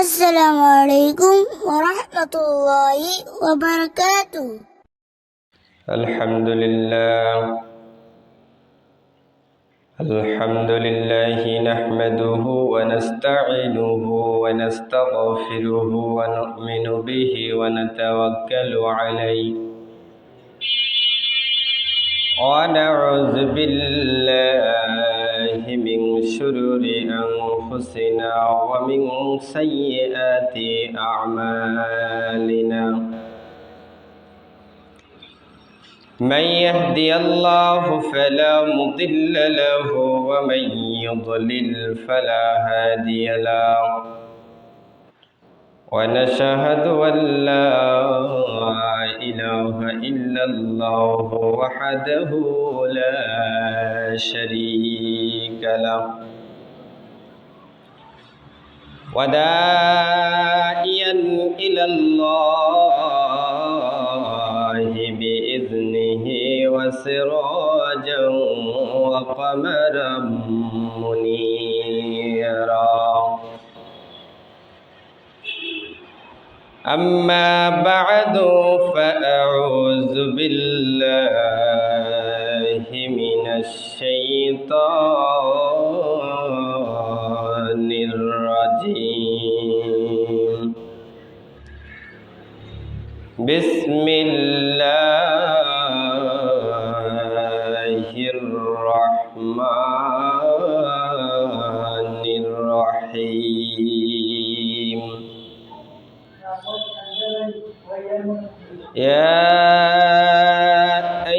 السلام عليكم ورحمة الله وبركاته. الحمد لله نحمده ونستعينه ونستغفره ونؤمن به ونتوكل عليه ونعوذ بالله من شرور أنفسنا ومن سيئات أعمالنا. من يهدي الله فلا مضل له ومن يضلل فلا هادي له ونشهد أن لا إله إلا الله وحده لا شريك له وداعيا إلى الله بإذنه وسراجا وقمرا منيرا. أما بعد فأعوذ بالله من الشيطان الرجيم. بسم الله الرحمن الرحيم. يا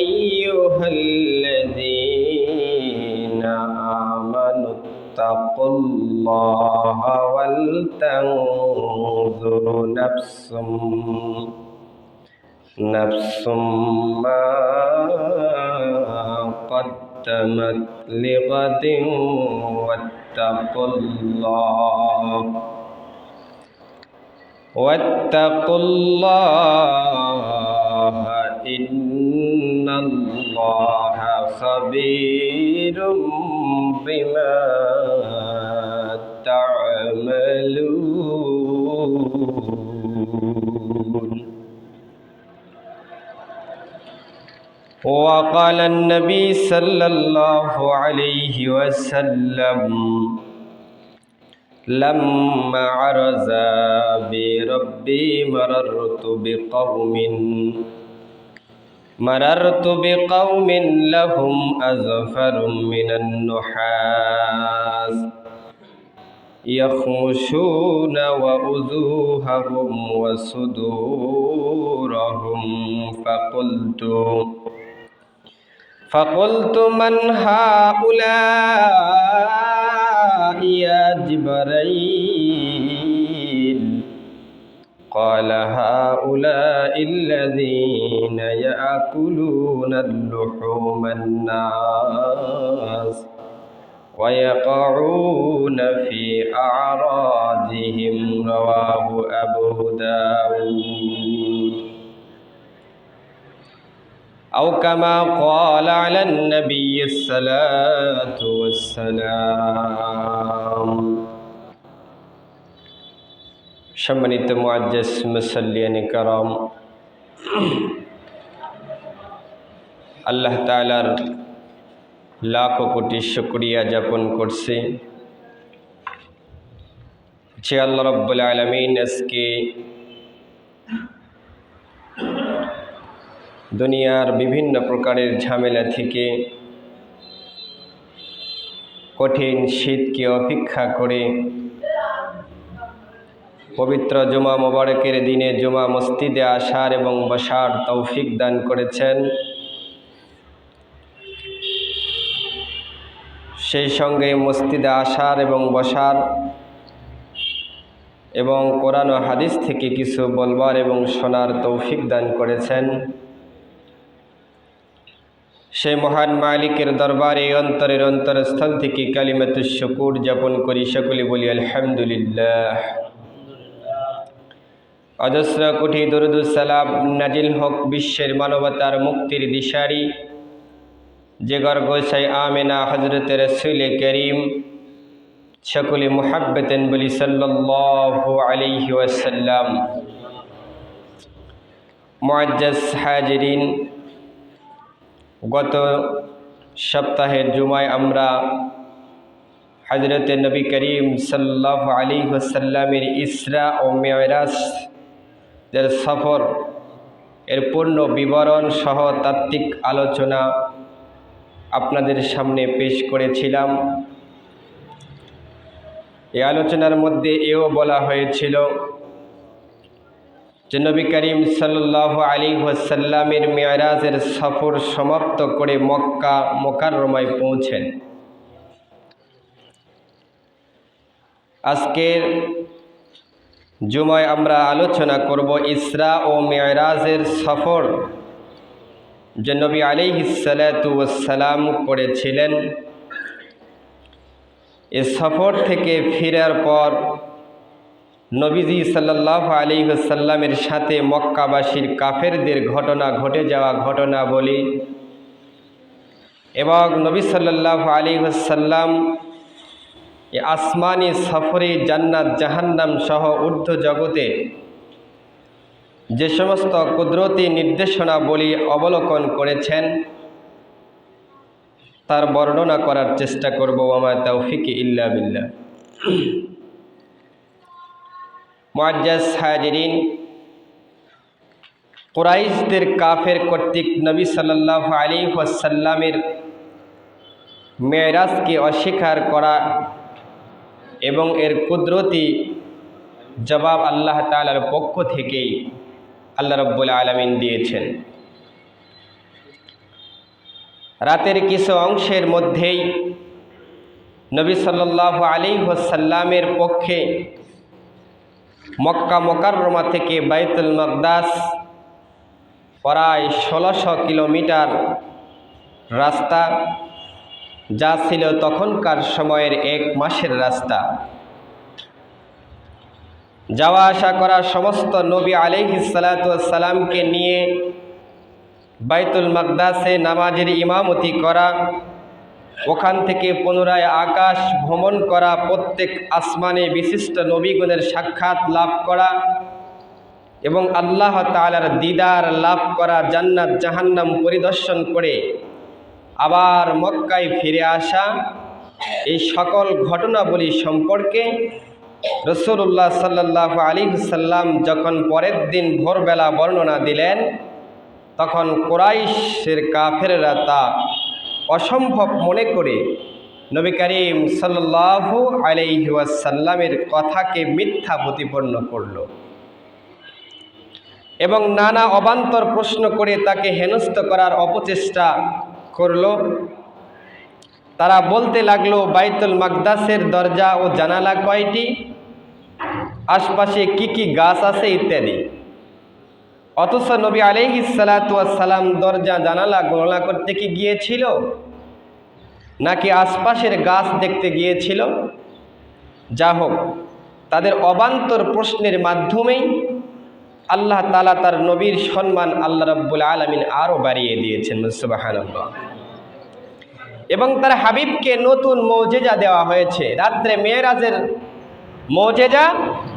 أيها الذين آمنوا اتقوا الله ولتنظر نفس ما قدمت لغد واتقوا الله إن الله خبير بما تعملون. وقال النبي صلى الله عليه وسلم لما عرز بربي مررت بقوم لهم أظفر من النحاس يخمشون ووجوههم وصدورهم فقلت من هؤلاء يا جبريل؟ قال هؤلاء الذين يأكلون اللحوم الناس ويقعون في أعراضهم. رواه أبو داود أو كما قال على النبي الصلاة والسلام. সম্মানিত মুআজ্জাজ মুসাল্লিয়ানে কারাম, আল্লাহ তাআলার লাখ কোটি শুকরিয়া জ্ঞাপন করছি যে আল্লাহ রাব্বুল আলামিন আজকে দুনিয়ার বিভিন্ন প্রকারের ঝামেলা থেকে কঠিন শীতকে অপেক্ষা করে পবিত্র জুমা মোবারকের দিনে জুমা মসজিদে আসার এবং বসার তৌফিক দান করেছেন। সেই সঙ্গে মসজিদে আসার এবং বসার এবং কোরআন ও হাদিস থেকে কিছু বলবার এবং শোনার তৌফিক দান করেছেন। সেই মহান মালিকের দরবারে অন্তরের অন্তরস্থল থেকে কালিমাতুশ শুকুর জ্ঞাপন করি, সকলে বলি আলহামদুলিল্লাহ। অজস্র কোটি দরুদ সালাম নাজিল হোক বিশ্বের মানবতার মুক্তির দিশারি যে গর্গোসাই আমেনা হজরত রসুল করিম সকলে মুহাব্বতেন বলি সাল্লাল্লাহু আলাইহি ওয়াসাল্লাম। মুআজ্জাজ হাজিরিন, গত সপ্তাহের জুমায় আমরা হযরত নবী করিম সাল্লাল্লাহু আলাইহি ওয়াসাল্লামের ইসরা ও মিরাজ এর সফর এর পূর্ণ বিবরণ সহ তাত্ত্বিক আলোচনা আপনাদের সামনে পেশ করেছিলাম। এই আলোচনার মধ্যে এও বলা হয়েছিল যে নবী করিম সাল্লাল্লাহু আলাইহি ওয়াসাল্লামের মিরাজের সফর সমাপ্ত করে মক্কা মুকাররমায় পৌঁছেন। আজকের জুমায় আমরা আলোচনা করব ইসরা ও মিরাজের সফর যে নবী আলাইহিস সালাতু ওয়াস সালাম করেছিলেন। এই সফর থেকে ফেরার পর নবীজি সাল্লাল্লাহু আলাইহি ওয়াসাল্লামের সাথে মক্কাবাসীর কাফেরদের ঘটনা ঘটে যাওয়া ঘটনা বলি, এবং নবী সাল্লাল্লাহু আলাইহি ওয়াসাল্লাম এই আসমানি সফরে জান্নাত জাহান্নাম সহ ঊর্ধ্ব জগতে যে সমস্ত কুদরতি নির্দেশনা বলি অবলোকন করেছেন তার বর্ণনা করার চেষ্টা করব। ওয়া তাওফিক ইল্লা বিল্লাহ। মুআজ্জাজ হাজিরিন, কুরাইশদের কাফের কর্তৃক নবী সাল্লাল্লাহু আলাইহি ওয়াসাল্লামের মেরাজকে অস্বীকার করা এবং এর কুদরতি জবাব আল্লাহ তাআলার পক্ষ থেকেই আল্লাহ রাব্বুল আলামিন দিয়েছেন। রাতের কিছু অংশের মধ্যেই নবী সাল্লাল্লাহু আলাইহি ওয়াসাল্লামের পক্ষে মক্কা মুকাররমা থেকে বাইতুল মাকদাস প্রায় 1600 কিলোমিটার রাস্তা, যা ছিল তখনকার সময়ের 1 মাসের রাস্তা। যাওয়া আসা করা সমস্ত নবী আলাইহিস সালাতু ওয়াস সালামকে নিয়ে বাইতুল মাকদাসে নামাজের ইমামতি করা, ওখান থেকে পুনরায় আকাশ ভ্রমণ করা, প্রত্যেক আসমানে বিশিষ্ট নবীগণের সাক্ষাৎ লাভ করা এবং আল্লাহ তাআলার দিদার লাভ করা, জান্নাত জাহান্নাম পরিদর্শন করে আবার মক্কায় ফিরে আসা, এই সকল ঘটনাবলী সম্পর্কে রাসূলুল্লাহ সাল্লাল্লাহু আলাইহি ওয়াসাল্লাম যখন পরের দিন ভোরবেলা বর্ণনা দিলেন, তখন কুরাইশের কাফেররা তা অসম্ভব মনে করে নবী করিম সাল্লাল্লাহু আলাইহি ওয়াসাল্লামের কথাকে মিথ্যা প্রতিপন্ন করল এবং নানা অবান্তর প্রশ্ন করে তাকে হেনস্থ করার অপচেষ্টা করল। তারা বলতে লাগলো, বাইতুল মাকদাসের দরজা ও জানালা কয়টি, আশপাশে কি কি গাছ আছে ইত্যাদি। অথচ নবী আলাইহিস সালাতু ওয়াস সালাম দরজা জানালা গণনা করতে কি গিয়েছিল, নাকি আশপাশের গাছ দেখতে গিয়েছিল? যা হোক, তাদের অবান্তর প্রশ্নের মাধ্যমেই আল্লাহ তাআলা তার নবীর সম্মান আল্লাহ রাব্বুল আলামিন আরও বাড়িয়ে দিয়েছেন, সুবহানাল্লাহ। এবং তার হাবিবকে নতুন মুজিজা দেওয়া হয়েছে। রাত্রে মেরাজের মুজিজা,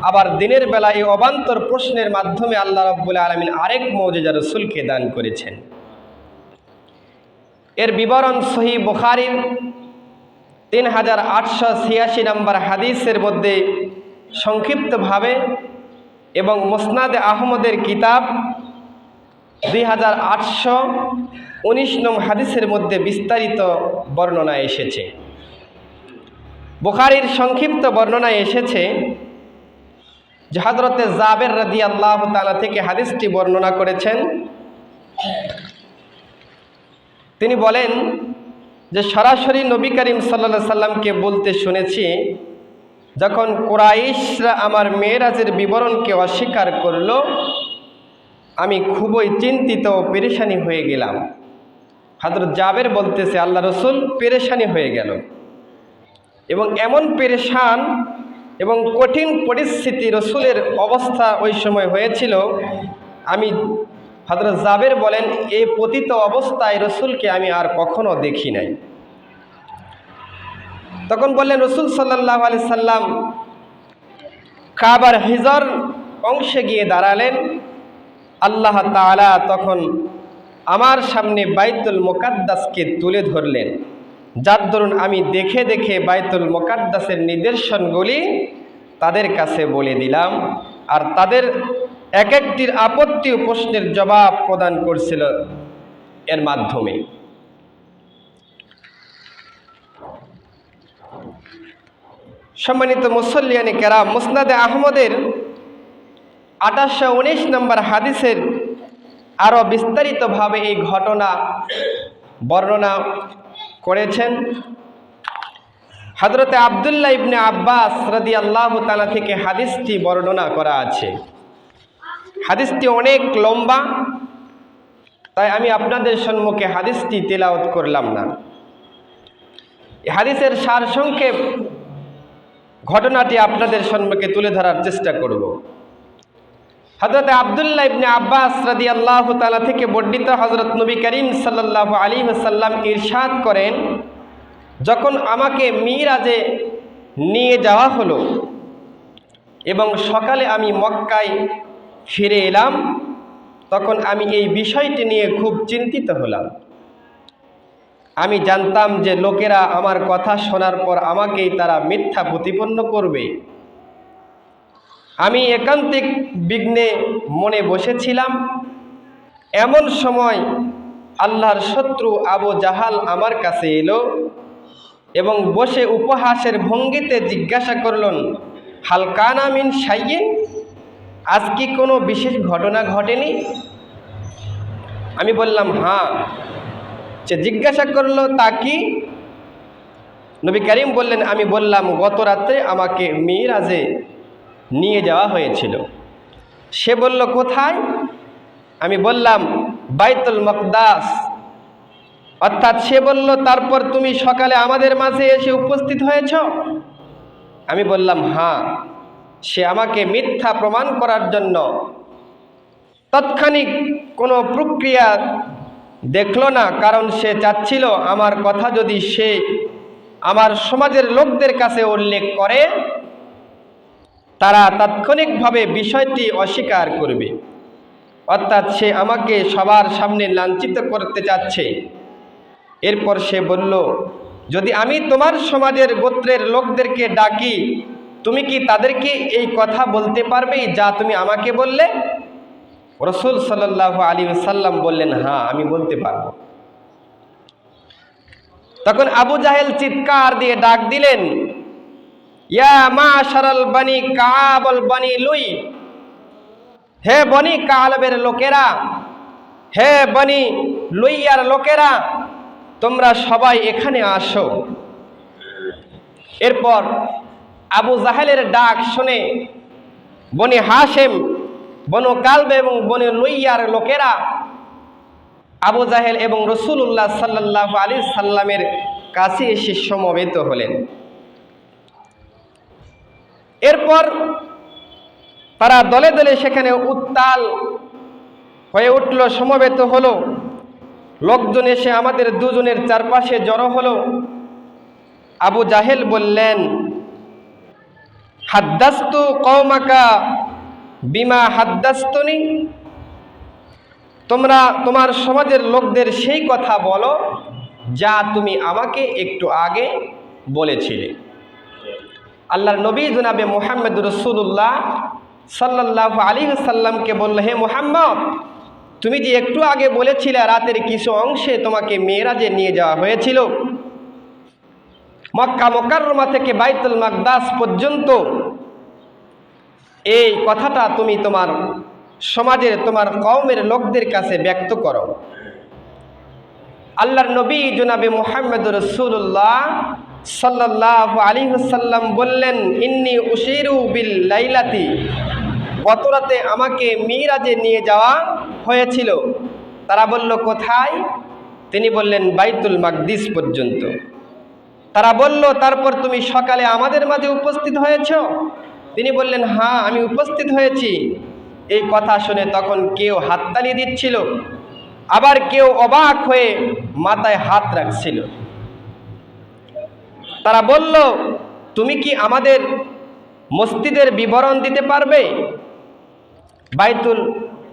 আবার দিনের বেলা এই অবান্তর প্রশ্নের মাধ্যমে আল্লাহ রাব্বুল আলামিন আরেক মুজিজা রাসূলকে দান করেছেন। এর বিবরণ সহিহ বুখারীর 3886 নম্বর হাদিসের মধ্যে সংক্ষিপ্তভাবে এবং মুসনাদে আহমদের কিতাব 2819 নং হাদিসের মধ্যে বিস্তারিত বর্ণনা এসেছে। বুখারীর সংক্ষিপ্ত বর্ণনায় এসেছে যে হযরতে জাবের রাদিয়াল্লাহু তাআলা থেকে হাদিসটি বর্ণনা করেছেন। তিনি বলেন যে সরাসরি নবী করিম সাল্লাল্লাহু আলাইহি সাল্লামকে বলতে শুনেছি, যখন কুরাইশরা আমার মেরাজের বিবরণকে অস্বীকার করল, আমি খুবই চিন্তিত ও পেরেশানি হয়ে গেলাম। হযরত জাবের বলতেছে, আল্লাহ রসুল পেরেশানি হয়ে গেল এবং এমন পেরেশান এবং কঠিন পরিস্থিতি রসুলের অবস্থা ওই সময় হয়েছিল। আমি হযরত জাবের বলেন, এই পতিত অবস্থায় রসুলকে আমি আর কখনো দেখি নাই। তখন বললেন রসুল সাল্লাল্লাহু আলাইহি সাল্লাম কাবার হিজর অংশে গিয়ে দাঁড়ালেন। আল্লাহ তাআলা তখন আমার সামনে বাইতুল মুকাদ্দাসকে তুলে ধরলেন, যার দরুন আমি দেখে দেখে বাইতুল মুকাদ্দাসের নিদর্শনগুলি তাদের কাছে বলে দিলাম, আর তাদের এক একটির আপত্তি ও প্রশ্নের জবাব প্রদান করছিল এর মাধ্যমে। সম্মানিত মুসল্লিয়ানে কেরাম, মুসনাদে আহমদের 2819 নম্বর হাদিসের আরও বিস্তারিতভাবে এই ঘটনা বর্ণনা করেছেন। হযরতে আব্দুল্লাহ ইবনে আব্বাস রাদিয়াল্লাহু তাআলা থেকে হাদিসটি বর্ণনা করা আছে। হাদিসটি অনেক লম্বা, তাই আমি আপনাদের সম্মুখে হাদিসটি তেলাওয়াত করলাম না। এই হাদিসের সারসংক্ষেপ ঘটনাটি আপনাদের সম্মুখে তুলে ধরার চেষ্টা করব। হযরত আব্দুল্লাহ ইবনে আব্বাস রাদিয়াল্লাহু তাআলা থেকে বর্ণিত, হযরত নবী করিম সাল্লাল্লাহু আলাইহি ওয়াসাল্লাম ইরশাদ করেন, যখন আমাকে মিরাজে নিয়ে যাওয়া হলো এবং সকালে আমি মক্কায় ফিরে এলাম, তখন আমি এই বিষয়টি নিয়ে খুব চিন্তিত হলাম। আমি জানতাম যে লোকেরা আমার কথা শোনার পর আমাকেই তারা মিথ্যা প্রতিপন্ন করবে। আমি একান্তিক বিঘ্নে মনে বসেছিলাম। এমন সময় আল্লাহর শত্রু আবু জাহাল আমার কাছে এলো এবং বসে উপহাসের ভঙ্গিতে জিজ্ঞাসা করলেন, হালকানা মিন শাইইন, আজ কি কোনো বিশেষ ঘটনা ঘটেনি? আমি বললাম হ্যাঁ। সে জিজ্ঞাসা করলো, তা কি? নবী করিম বললেন, আমি বললাম, গত রাতে আমাকে মিরাজে নিয়ে যাওয়া হয়েছিল। সে বলল, কোথায়? আমি বললাম, বাইতুল মুকাদ্দাস। অর্থাৎ সে বলল, তারপর তুমি সকালে আমাদের মাঝে এসে উপস্থিত হয়েছ? আমি বললাম হ্যাঁ। সে আমাকে মিথ্যা প্রমাণ করার জন্য তাৎক্ষণিক কোনো প্রক্রিয়া দেখলো না, কারণ সে চাচ্ছিল আমার কথা যদি সে আমার সমাজের লোকদের কাছে উল্লেখ করে, তারা তাৎক্ষণিকভাবে বিষয়টি অস্বীকার করবে। অর্থাৎ সে আমাকে সবার সামনে লাঞ্ছিত করতে চাচ্ছে। এরপর সে বলল, যদি আমি তোমার সমাজের গোত্রের লোকদেরকে ডাকি, তুমি কি তাদেরকে এই কথা বলতে পারবে যা তুমি আমাকে বললে? রাসূল সাল্লাল্লাহু আলাইহি ওয়াসাল্লাম বললেন, হ্যাঁ, আমি বলতে পারবো। তখন আবু জাহেল চিৎকার দিয়ে ডাক দিলেন, ইয়া মাশারাল বনি কাব আল বনি লুই, হে বনি কালবের লোকেরা, হে বনি লুইয়ার লোকেরা, তোমরা সবাই এখানে আসো। এরপর আবু জাহেলের ডাক শুনে বনি হাশেম, বনু কালব এবং বনি লুইয়ার লোকেরা আবু জাহেল এবং রাসূলুল্লাহ সাল্লাল্লাহু আলাইহি সাল্লামের কাছে এসে সমবেত হলেন। এরপর তারা দলে দলে সেখানে উত্তাল হয়ে উঠল, সমবেত হলো। লোকজন এসে আমাদের দুজনের চারপাশে জড়ো হলো। আবু জাহেল বললেন, হাদ্দাস্তু কওমাকা বিমা হাদ্দাস্তুনি, তোমরা তোমার সমাজের লোকদের সেই কথা বলো যা তুমি আমাকে একটু আগে বলেছিলে। আল্লাহর নবী জনাবে মুহাম্মদ রাসূলুল্লাহ সাল্লাল্লাহু আলাইহি ওয়াসাল্লামকে বলল, হে মুহাম্মদ, তুমি যে একটু আগে বলেছিলে রাতের কিছু অংশে তোমাকে মেরাজে নিয়ে যাওয়া হয়েছিল, মক্কা মুকাররমা থেকে বাইতুল মুকাদ্দাস পর্যন্ত, এই কথাটা তুমি তোমার সমাজের, তোমার কওমের লোকদের কাছে ব্যক্ত করো। আল্লাহর নবী জনাবে মুহাম্মদ রাসূলুল্লাহ সাল্লাল্লাহু আলাইহি ওয়াসাল্লাম বললেন, ইন্নী উশিরু বিল লাইলাতি, গত রাতে আমাকে মিরাজে নিয়ে যাওয়া হয়েছিল। তারা বলল, কোথায়? তিনি বললেন, বাইতুল মাকদিস পর্যন্ত। তারা বলল, তারপর তুমি সকালে আমাদের মাঝে উপস্থিত হয়েছ? তিনি বললেন, হ্যাঁ, আমি উপস্থিত হয়েছি। এই কথা শুনে তখন কেউ হাততালি দিচ্ছিল, আবার কেউ অবাক হয়ে মাথায় হাত রাখছিল। তারা বলল, তুমি কি আমাদের মসজিদের বিবরণ দিতে পারবে, বাইতুল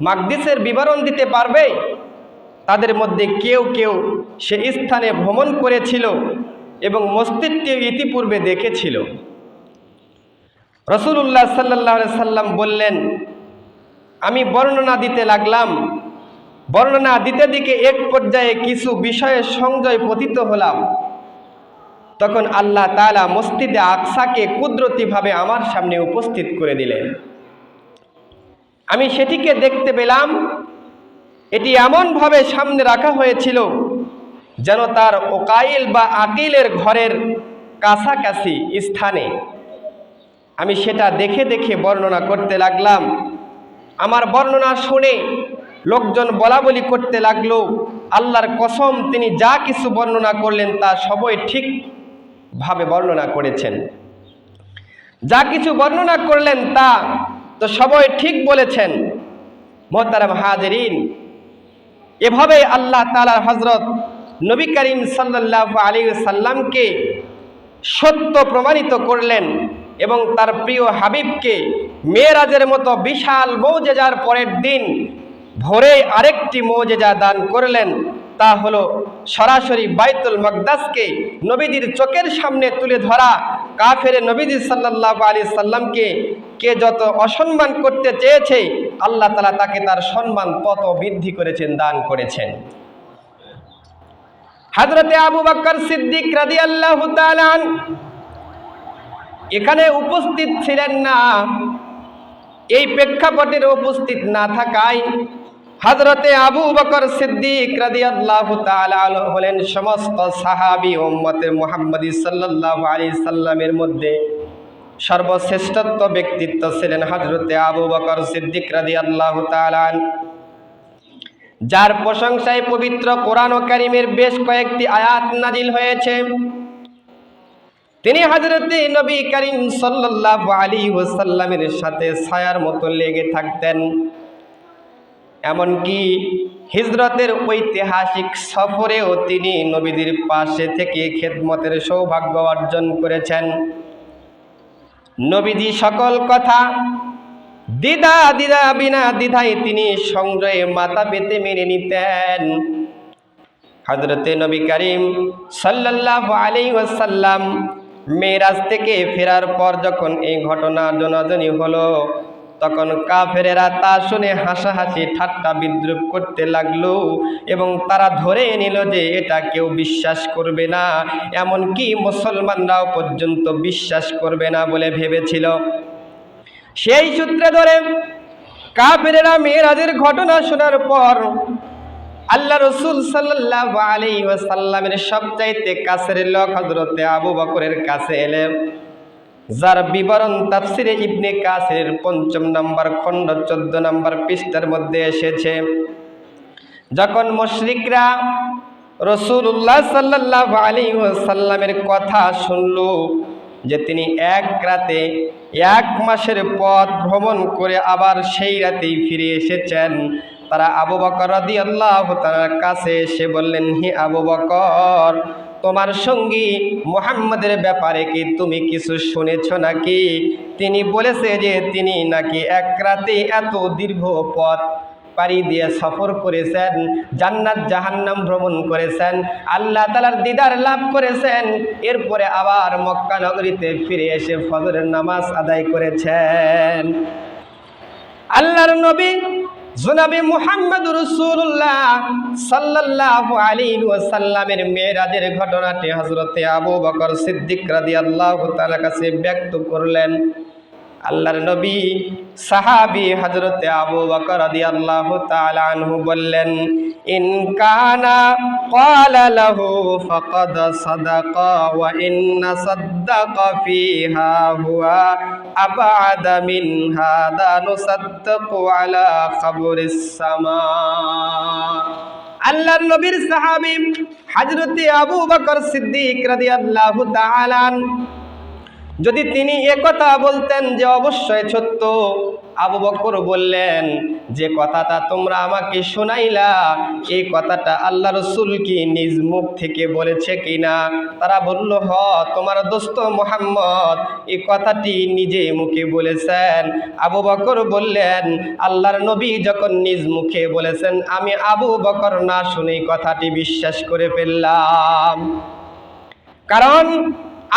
মাকদিসের বিবরণ দিতে পারবে? তাদের মধ্যে কেউ কেউ সে স্থানে ভ্রমণ করেছিল এবং মসজিদটি ইতিপূর্বে দেখেছিল। রাসূলুল্লাহ সাল্লাল্লাহু আলাইহি সাল্লাম বললেন, আমি বর্ণনা দিতে লাগলাম। বর্ণনা দিতে দিকে এক পর্যায়ে কিছু বিষয়ে সংশয় পতিত হলাম। তখন আল্লাহ তাআলা মসজিদে আকসাকে কুদরতিভাবে আমার সামনে উপস্থিত করে দিলেন। আমি সেটিকে দেখতে পেলাম। এটি এমনভাবে সামনে রাখা হয়েছিল যেন তার ওকাইল বা আকিলের ঘরের কাছাকাছি স্থানে। আমি সেটা দেখে দেখে বর্ণনা করতে লাগলাম। আমার বর্ণনা শুনে লোকজন বলাবলি করতে লাগলো, আল্লাহর কসম, তিনি যা কিছু বর্ণনা করলেন তা সবই ঠিকভাবে বর্ণনা করেছেন। যা কিছু বর্ণনা করলেন তা তো সবই ঠিক বলেছেন। মুহতারাম হাজিরিন, এভাবে আল্লাহ তাআলার হযরত নবী করিম সাল্লাল্লাহু আলাইহি সাল্লামকে সত্য প্রমাণিত করলেন এবং তার প্রিয় হাবিবকে মেরাজের মতো বিশাল মুজিজার পরের দিন ভোরে আরেকটি মুজিজা দান করলেন। তা হলো সরাসরি বাইতুল মাকদাসকে নবীজির চোখের সামনে তুলে ধরা। কাফের নবীজি সাল্লাল্লাহু আলাইহি সাল্লামকে কে যত অসম্মান করতে চেয়েছে, আল্লাহ তাআলা তাকে তার সম্মান তত বৃদ্ধি করেছেন, দান করেছেন। হযরতে আবু বকর সিদ্দিক রাদিয়াল্লাহু তাআলা এখানে উপস্থিত ছিলেন না। এই প্রেক্ষাপটের উপস্থিত না থাকায় হযরতে আবু বকর সিদ্দিক রাদিয়াল্লাহু তাআলা হলেন সমস্ত সাহাবী উম্মতে মুহাম্মদী সাল্লাল্লাহু আলাইহি সাল্লামের মধ্যে সর্বশ্রেষ্ঠত্ব ব্যক্তিত্ব ছিলেন হযরতে আবু বকর সিদ্দিক রাদিয়াল্লাহু তাআলা, যার প্রশংসায় পবিত্র কোরআন ও কারীমের বেশ কয়েকটি আয়াত নাজিল হয়েছে। তিনি হযরতে নবী করিম সাল্লাল্লাহু আলাইহি ওয়াসাল্লামের সাথে ছায়ার মতো লেগে থাকতেন। এমনকি হিজরতের ঐতিহাসিক সফরেও তিনি নবীদের পাশে থেকে খেদমতের সৌভাগ্য অর্জন করেছেন। নবীজি সকল কথা বিনা দ্বিধায় তিনি সংযয়ে মাথা পেতে মেনে নিতেন। হযরতে নবী করিম সাল্লাল্লাহু আলাইহি ওয়াসাল্লাম মেরাজ থেকে ফেরার পর যখন এই ঘটনা জনাজনি হলো, তখন কাফেরেরা তা শুনে হাসাহাসি ঠাট্টা বিদ্রুপ করতে লাগলো এবং তারা ধরে নিল যে এটা কেউ বিশ্বাস করবে না, এমনকি মুসলমানরাও পর্যন্ত বিশ্বাস করবে না বলে ভেবেছিল। সেই সূত্রে ধরে কাফেরেরা মেরাজের ঘটনা শোনার পর আল্লাহ রাসূল সাল্লাল্লাহু আলাইহি ওয়াসাল্লামের সবচাইতে কাছের লোক হযরতে আবু বকরের কাছে এলেন, যার বিবরণ তাফসিরে ইবনে কাসিরের ৫ম নম্বর খণ্ড ১৪ নম্বর পৃষ্ঠার মধ্যে এসেছে। যখন মুশরিকরা রাসূলুল্লাহ সাল্লাল্লাহু আলাইহি ওয়াসাল্লামের কথা শুনল যে তিনি এক রাতে ১ মাসের পথ ভ্রমণ করে আবার সেই রাতেই ফিরে এসেছেন, তারা আবু বকর রাদিয়াল্লাহু তাআলার কাছে এসে বললেন, হে আবু বকর, তোমার সঙ্গী মুহাম্মদের ব্যাপারে কি তুমি কিছু শুনেছ নাকি? তিনি বলেছে যে তিনি নাকি এক রাতে এত দীর্ঘ পথ পাড়ি দিয়ে সফর করেছেন, জান্নাত জাহান্নাম ভ্রমণ করেছেন, আল্লাহ তাআলার দিদার লাভ করেছেন, এরপরে আবার মক্কা নগরীতে ফিরে এসে ফজরের নামাজ আদায় করেছেন। আল্লাহর নবী জনাবে মুহাম্মদ রাসূলুল্লাহ সাল্লাল্লাহু আলাইহি ওয়াসাল্লামের মেরাজের ঘটনাটি হযরতে আবু বকর সিদ্দিক রাদিয়াল্লাহু তাআলার কাছে ব্যক্ত করলেন। আল্লাহর নবী সাহাবী হযরতে আবু বকর রাদিয়াল্লাহু তাআলা আনহু বললেন, ইন কানা ক্বালা লাহু ফাকাদ সাদাকা ওয়া ইন্না সাদ্দাকা ফিহা হুয়া আবআদা মিন হাদা নুসাদ্দাকু আলা খাবরিস সামা। আল্লাহর নবীর সাহাবী হযরতে আবু বকর সিদ্দিক রাদিয়াল্লাহু তাআলা যদি তিনি একথা বলতেন যে অবশ্যই সত্য, আবু বকর বললেন যে কথাটা তোমরা আমাকে শোনাইলা এই কথাটা আল্লাহ রসুল কি নিজ মুখ থেকে বলেছে কিনা? তারা বলল, হ, তোমার দোস্ত মুহাম্মদ এই কথাটি নিজে মুখে বলেছেন। আবু বকর বললেন, আল্লাহর নবী যখন নিজ মুখে বলেছেন, আমি আবু বকর না শুনে কথাটি বিশ্বাস করে ফেললাম। কারণ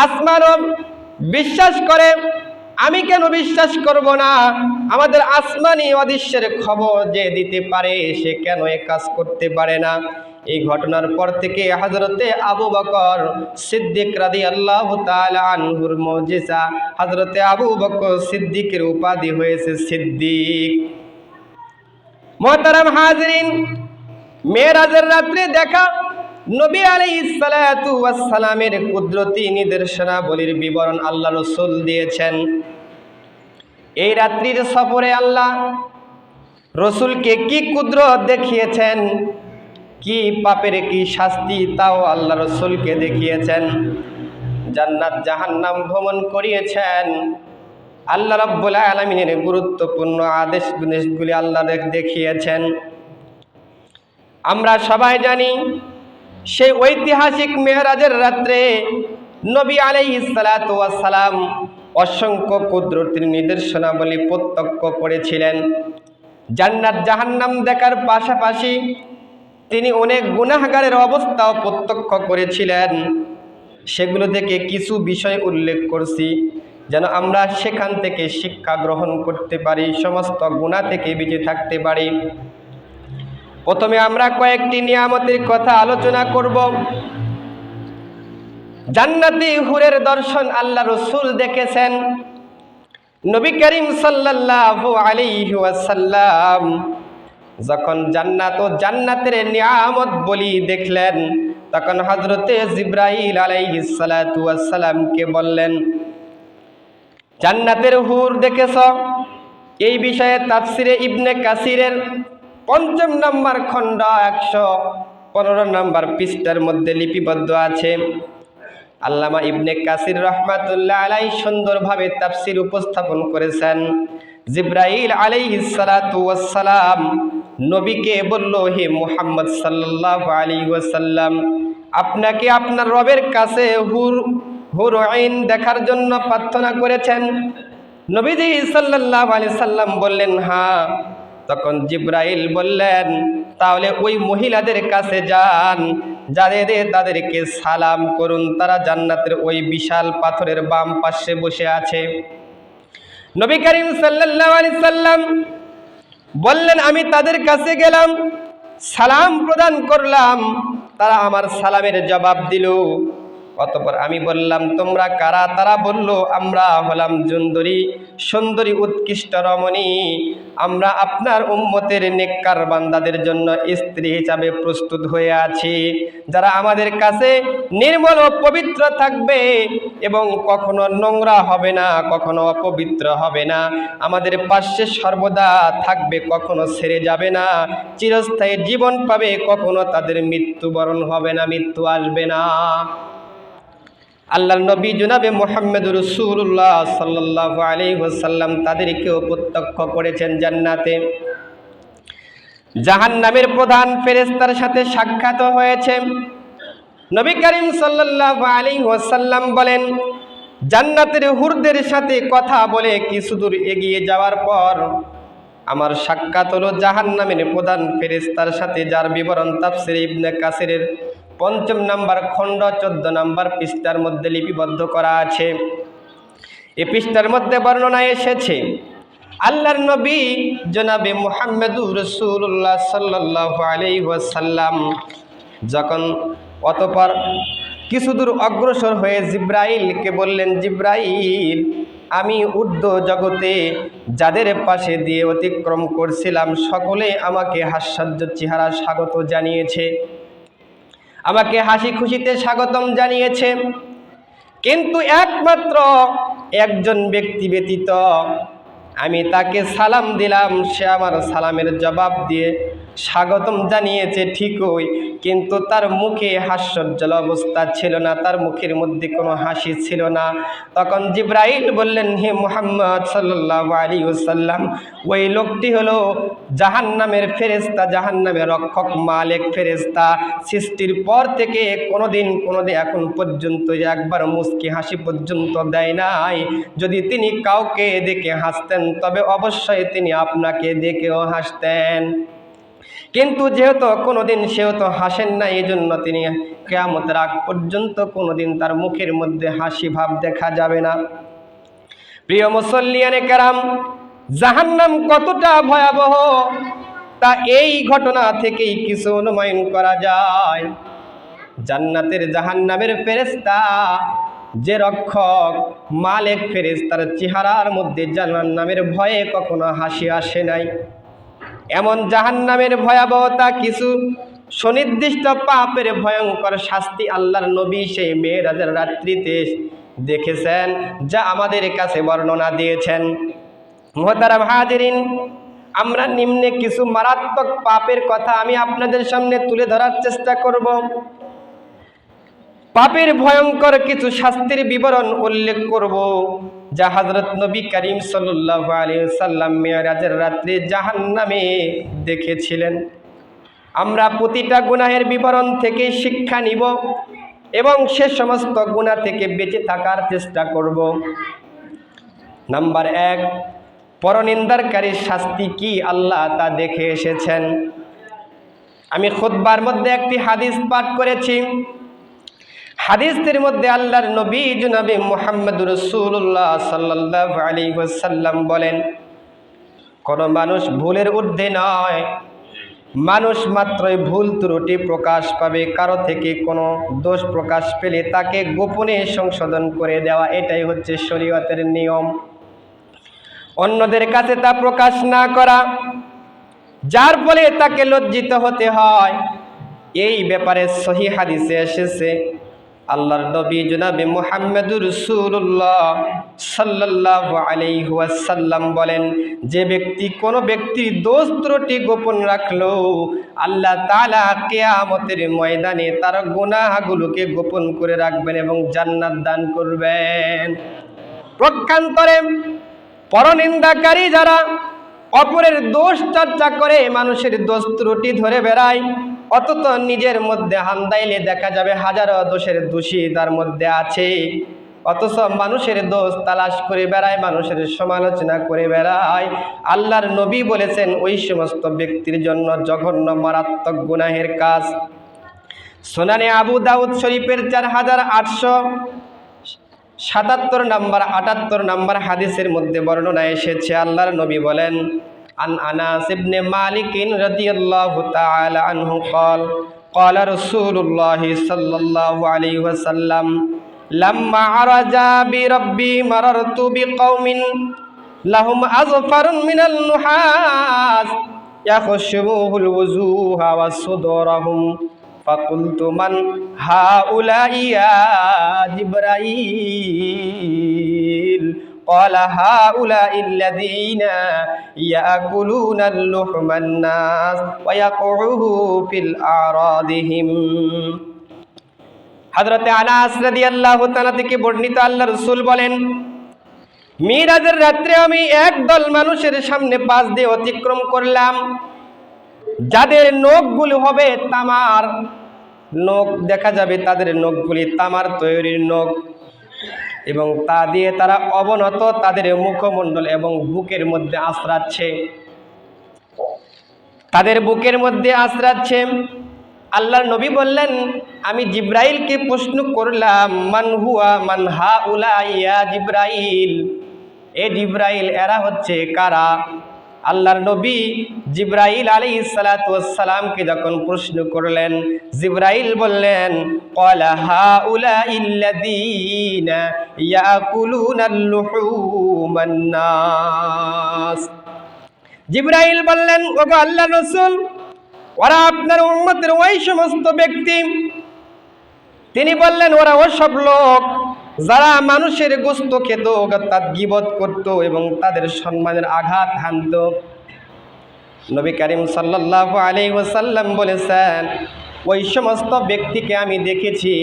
আসমানও বিশ্বাস করে, আমি কেন বিশ্বাস করব না? আমাদের আসমানি অদৃশ্যের খবর যে দিতে পারে, সে কেন এ কাজ করতে পারে না? এই ঘটনার পর থেকে হযরতে আবু বকর সিদ্দিক রাদিয়াল্লাহু তাআলা আনহুর মুজিজা, হযরতে আবু বকর সিদ্দিকের উপাধি হয়েছে সিদ্দিক। মুহতারাম হাজিরিন, মেরাজের রাত্রে দেখা নবী আলাইহিস সালাতু ওয়াস সালামের কুদরতি নিদর্শনাবলীর বিবরণ আল্লাহ রাসূল দিয়েছেন। এই রাত্রির সফরে আল্লাহ রসুলকে কি কুদরত দেখিয়েছেন, কি পাপের কি শাস্তি, তাও আল্লাহ রসুলকে দেখিয়েছেন। জান্নাত জাহান্নাম ভ্রমণ করিয়েছেন। আল্লাহ রাব্বুল আলামিনের গুরুত্বপূর্ণ আদেশ নির্দেশগুলি আল্লাহ দেখিয়েছেন। আমরা সবাই জানি সেই ঐতিহাসিক মেরাজের রাত্রে নবী আলাইহিস সালাতু ওয়াস সালাম অসংখ্য কুদরতের নিদর্শনাবলী প্রত্যক্ষ করেছিলেন। জান্নাত জাহান্নাম দেখার পাশাপাশি তিনি অনেক গুনাহগারের অবস্থাও প্রত্যক্ষ করেছিলেন। সেগুলো থেকে কিছু বিষয় উল্লেখ করছি যেন আমরা সেখান থেকে শিক্ষা গ্রহণ করতে পারি, সমস্ত গুনাহ থেকে বেঁচে থাকতে পারি। প্রথমে আমরা কয়েকটি নিয়ামতের কথা আলোচনা করব। জান্নাতি হুরের দর্শন আল্লাহ রসুল দেখেছেন। নবী করিম সাল্লাল্লাহু আলাইহি ওয়াসাল্লাম যখন জান্নাত ও জান্নাতের নিয়ামত বলি দেখলেন, তখন হযরতে জিবরাইল আলাইহিস সালাতু ওয়াস সালামকে বললেন, জান্নাতের হুর দেখেছ? এই বিষয়ে তাফসিরে ইবনে কাসিরের ৫ম নম্বর খণ্ড ১১৫ নম্বর পৃষ্ঠার মধ্যে লিপিবদ্ধ আছে। আল্লামা ইবনে কাসির রহমাতুল্লাহ আলাইহি সুন্দরভাবে তাফসির উপস্থাপন করেছেন। জিবরাইল আলাইহিস সালাতু ওয়াস সালাম নবীকে বলল, হে মুহাম্মদ সাল্লাল্লাহু আলাইহি ওয়াসাল্লাম, আপনাকে আপনার রবের কাছে হুর আইন দেখার জন্য প্রার্থনা করেছেন? নবীজি সাল্লাল্লাহু আলাইহি সাল্লাম বললেন, হ্যাঁ। তখন জিবরাইল বললেন, তাহলে ওই মহিলাদের কাছে যান, তাদেরকে সালাম করুন, তারা জান্নাতের ওই বিশাল পাথরের বাম পাশে বসে আছে। নবী করিম সাল্লাল্লাহু আলাইহি সাল্লাম বললেন, আমি তাদের কাছে গেলাম, সালাম প্রদান করলাম, তারা আমার সালামের জবাব দিল। অতঃপর আমি বললাম, তোমরা কারা? তারা বলল, আমরা হলাম সুন্দরী উৎকৃষ্ট রমণী, আমরা আপনার উম্মতের নেককার বান্দাদের জন্য স্ত্রী হিসাবে প্রস্তুত হয়ে আছি, যারা আমাদের কাছে নির্মল ও পবিত্র থাকবে এবং কখনো নোংরা হবে না, কখনো অপবিত্র হবে না, আমাদের পাশে সর্বদা থাকবে, কখনো ছেড়ে যাবে না, চিরস্থায়ী জীবন পাবে, কখনো তাদের মৃত্যুবরণ হবে না, মৃত্যু আসবে না। আল্লাহর নবী জনাবে মুহাম্মদুর রাসূলুল্লাহ সাল্লাল্লাহু আলাইহি ওয়াসাল্লাম তাদেরকেও প্রত্যক্ষ করেছেন জান্নাতে। জাহান্নামের প্রধান ফেরেশতার সাথে সাক্ষাৎ হয়েছে। নবী করিম সাল্লাল্লাহু আলাইহি ওয়াসাল্লাম বলেন, জান্নাতের হুরদের সাথে কথা বলে কিছু দূর এগিয়ে যাওয়ার পর আমার সাক্ষাৎ হলো জাহান্নামের প্রধান ফেরেশতার সাথে, যার বিবরণ তাফসির ইবনে কাসিরের ৫ম নম্বর খণ্ড ১৪ নম্বর পৃষ্ঠার মধ্যে লিপিবদ্ধ করা আছে। এই পৃষ্ঠার মধ্যে বর্ণনা এসেছে, আল্লাহর নবী জনাবে মুহাম্মদুর রাসূলুল্লাহ সাল্লাল্লাহু আলাইহি ওয়াসাল্লাম যখন অতঃপর কিছু দূর অগ্রসর হয়ে জিবরাইলকে বললেন, জিবরাইল, আমি ঊর্ধ্ব জগতে যাদের পাশে দিয়ে অতিক্রম করছিলাম সকলে আমাকে হাস্যাজ্য চেহারা স্বাগত জানিয়েছে, আমাকে হাসি খুশিতে স্বাগতম জানিয়েছে, কিন্তু একমাত্র একজন ব্যক্তি ব্যতীত আমি তাকে সালাম দিলাম, সে আমার সালামের জবাব দিয়ে স্বাগতম জানিয়েছে ঠিকই, কিন্তু তার মুখে হাস্যোজ্জ্বল অবস্থা ছিল না, তার মুখের মধ্যে কোনো হাসি ছিল না। তখন জিবরাইল বললেন, হে মুহাম্মদ সাল্লাল্লাহু আলাইহি ওয়াসাল্লাম, ওই লোকটি হলো জাহান্নামের ফেরেশতা, জাহান্নামের রক্ষক মালিক ফেরেশতা। সৃষ্টির পর থেকে কোনোদিন এখন পর্যন্ত একবার মুস্কি হাসি পর্যন্ত দেয় নাই। যদি তিনি কাউকে দেখে হাসতেন তবে অবশ্যই তিনি আপনাকে দেখেও হাসতেন, কিন্তু যেহেতু কোনোদিন সেও তো হাসেন না, এই জন্য তিনি কিয়ামতের আগ পর্যন্ত কোনোদিন তার মুখের মধ্যে হাসি ভাব দেখা যাবে না। প্রিয় মুসল্লিয়ানে কেরাম, জাহান্নাম কতটা ভয়াবহ তা এই ঘটনা থেকেই কিছু অনুমান করা যায়। জান্নাতের জাহান্নামের ফেরেশতা যে রক্ষক মালিক ফেরেশতার চেহারার মধ্যে জাহান্নামের ভয়ে কখনো হাসি আসে নাই। এমন জাহান্নামের ভয়াবহতা, কিছু সুনির্দিষ্ট পাপের ভয়ঙ্কর শাস্তি আল্লাহর নবী সেই মেরাজের রাত্রিতে দেখেছেন, যা আমাদের কাছে বর্ণনা দিয়েছেন। মুহতারাম হাজিরিন, আমরা নিম্নে কিছু মারাত্মক পাপের কথা আমি আপনাদের সামনে তুলে ধরার চেষ্টা করব। পাপের ভয়ঙ্কর কিছু শাস্তির বিবরণ উল্লেখ করব, যা হযরত নবী করিম সাল্লাল্লাহু আলাইহি ওয়াসাল্লাম মেরাজের রাত্রে জাহান্নামে দেখেছিলেন। আমরা প্রতিটা গুনাহের বিবরণ থেকে শিক্ষা নিব এবং সে সমস্ত গুনাহ থেকে বেঁচে থাকার চেষ্টা করব। নাম্বার 1, পরনিন্দাকারীর শাস্তি কি আল্লাহ তা দেখে এসেছেন। আমি খুতবার মধ্যে একটি হাদিস পাঠ করেছি। হাদিসের মধ্যে আল্লাহর নবী জনাবে মুহাম্মদুর রাসূলুল্লাহ সাল্লাল্লাহু আলাইহি ওয়াসাল্লাম বলেন, কোন মানুষ ভুলের ঊর্ধ্বে নয়, মানুষ মাত্রই ভুল ত্রুটি প্রকাশ পাবে। কারো থেকে কোনো দোষ প্রকাশ পেলে তাকে গোপনে সংশোধন করে দেওয়া, এটাই হচ্ছে শরীয়তের নিয়ম। অন্যদের কাছে তা প্রকাশ না করা, যার ফলে তাকে লজ্জিত হতে হয়। এই ব্যাপারে সহিহ হাদিসে এসেছে, আল্লাহর নবী জনাবে মুহাম্মদুর রাসূলুল্লাহ সাল্লাল্লাহু আলাইহি ওয়াসাল্লাম বলেন, যে ব্যক্তি কোনো ব্যক্তির দোষ ত্রুটি গোপন রাখলো, আল্লাহ তাআলা কিয়ামতের ময়দানে তার গুনাহগুলোকে গোপন করে রাখবেন এবং জান্নাত দান করবেন। প্রক্ষান্তরে পরনিন্দাকারী যারা অপরের দোষ চর্চা করে, মানুষের দোষ ত্রুটি ধরে বেড়ায়, অথচ নিজের মধ্যে হান্দাইলে দেখা যাবে হাজারো দোষের দোষী তার মধ্যে আছে, অথচ মানুষের দোষ তালাশ করে বেড়ায়, মানুষের সমালোচনা করে বেড়ায়। আল্লাহর নবী বলেছেন, ওই সমস্ত ব্যক্তির জন্য জঘন্য মারাত্মক গুনাহের কাজ। সুনানে আবু দাউদ শরীফের 4877 নম্বর 78 নম্বর হাদিসের মধ্যে বর্ণনা এসেছে, আল্লাহর নবী বলেন, আন আনাস ইবনে মালিক রাদিয়াল্লাহু তাআলা আনহু قال قال رسول الله صلى الله عليه وسلم لما عرج بربي مررت بقوم لهم أظفر من النحاس يخشبوه الوجوه وصدورهم فقلت من هؤلاء يا جبرائيل قال هؤلاء الذين يأكلون اللحم الناس ويقعوه في الأعراضهم। হযরতে আনাস রাদিয়াল্লাহু তাআলা থেকে বর্ণিত, আল্লাহ রাসূল বলেন, মিরাজের রাত্রে আমি একদল মানুষের সামনে পাশ দিয়ে অতিক্রম করলাম, যাদের নখগুলো হবে তামার নখ, দেখা যাবে তাদের নখগুলি তামার তৈরির নখ, এবং তা দিয়ে তারা অবনত তাদের মুখমণ্ডল এবং বুকের মধ্যে আশ্রাচ্ছে, তাদের বুকের মধ্যে আশ্রাচ্ছে। আল্লাহর নবী বললেন, আমি জিব্রাইলকে প্রশ্ন করলাম, মান হুয়া মান হাউলা ইয়া জিব্রাইল, এ জিব্রাইল এরা হচ্ছে কারা? আল্লাহর নবী জিব্রাইল আলাইহিস সালাতু ওয়াস সালামকে যখন প্রশ্ন করলেন, জিব্রাইল বললেন, ক্বালা হাউলাইল্লাযীনা ইয়াকুলুনাল লুহুমান নাস। জিব্রাইল বললেন, ওগো আল্লাহর রাসূল, ওরা আপনার উম্মতের ওই সমস্ত ব্যক্তি। তিনি বললেন, ওরা ওসব লোক যারা মানুষের গোশত খেত, তার গীবত করত এবং তাদের সম্মানের আঘাত হানত। নবী করিম সাল্লাল্লাহু আলাইহি ওয়াসাল্লাম বলেছেন, ওই সমস্ত ব্যক্তিকে আমি দেখেছি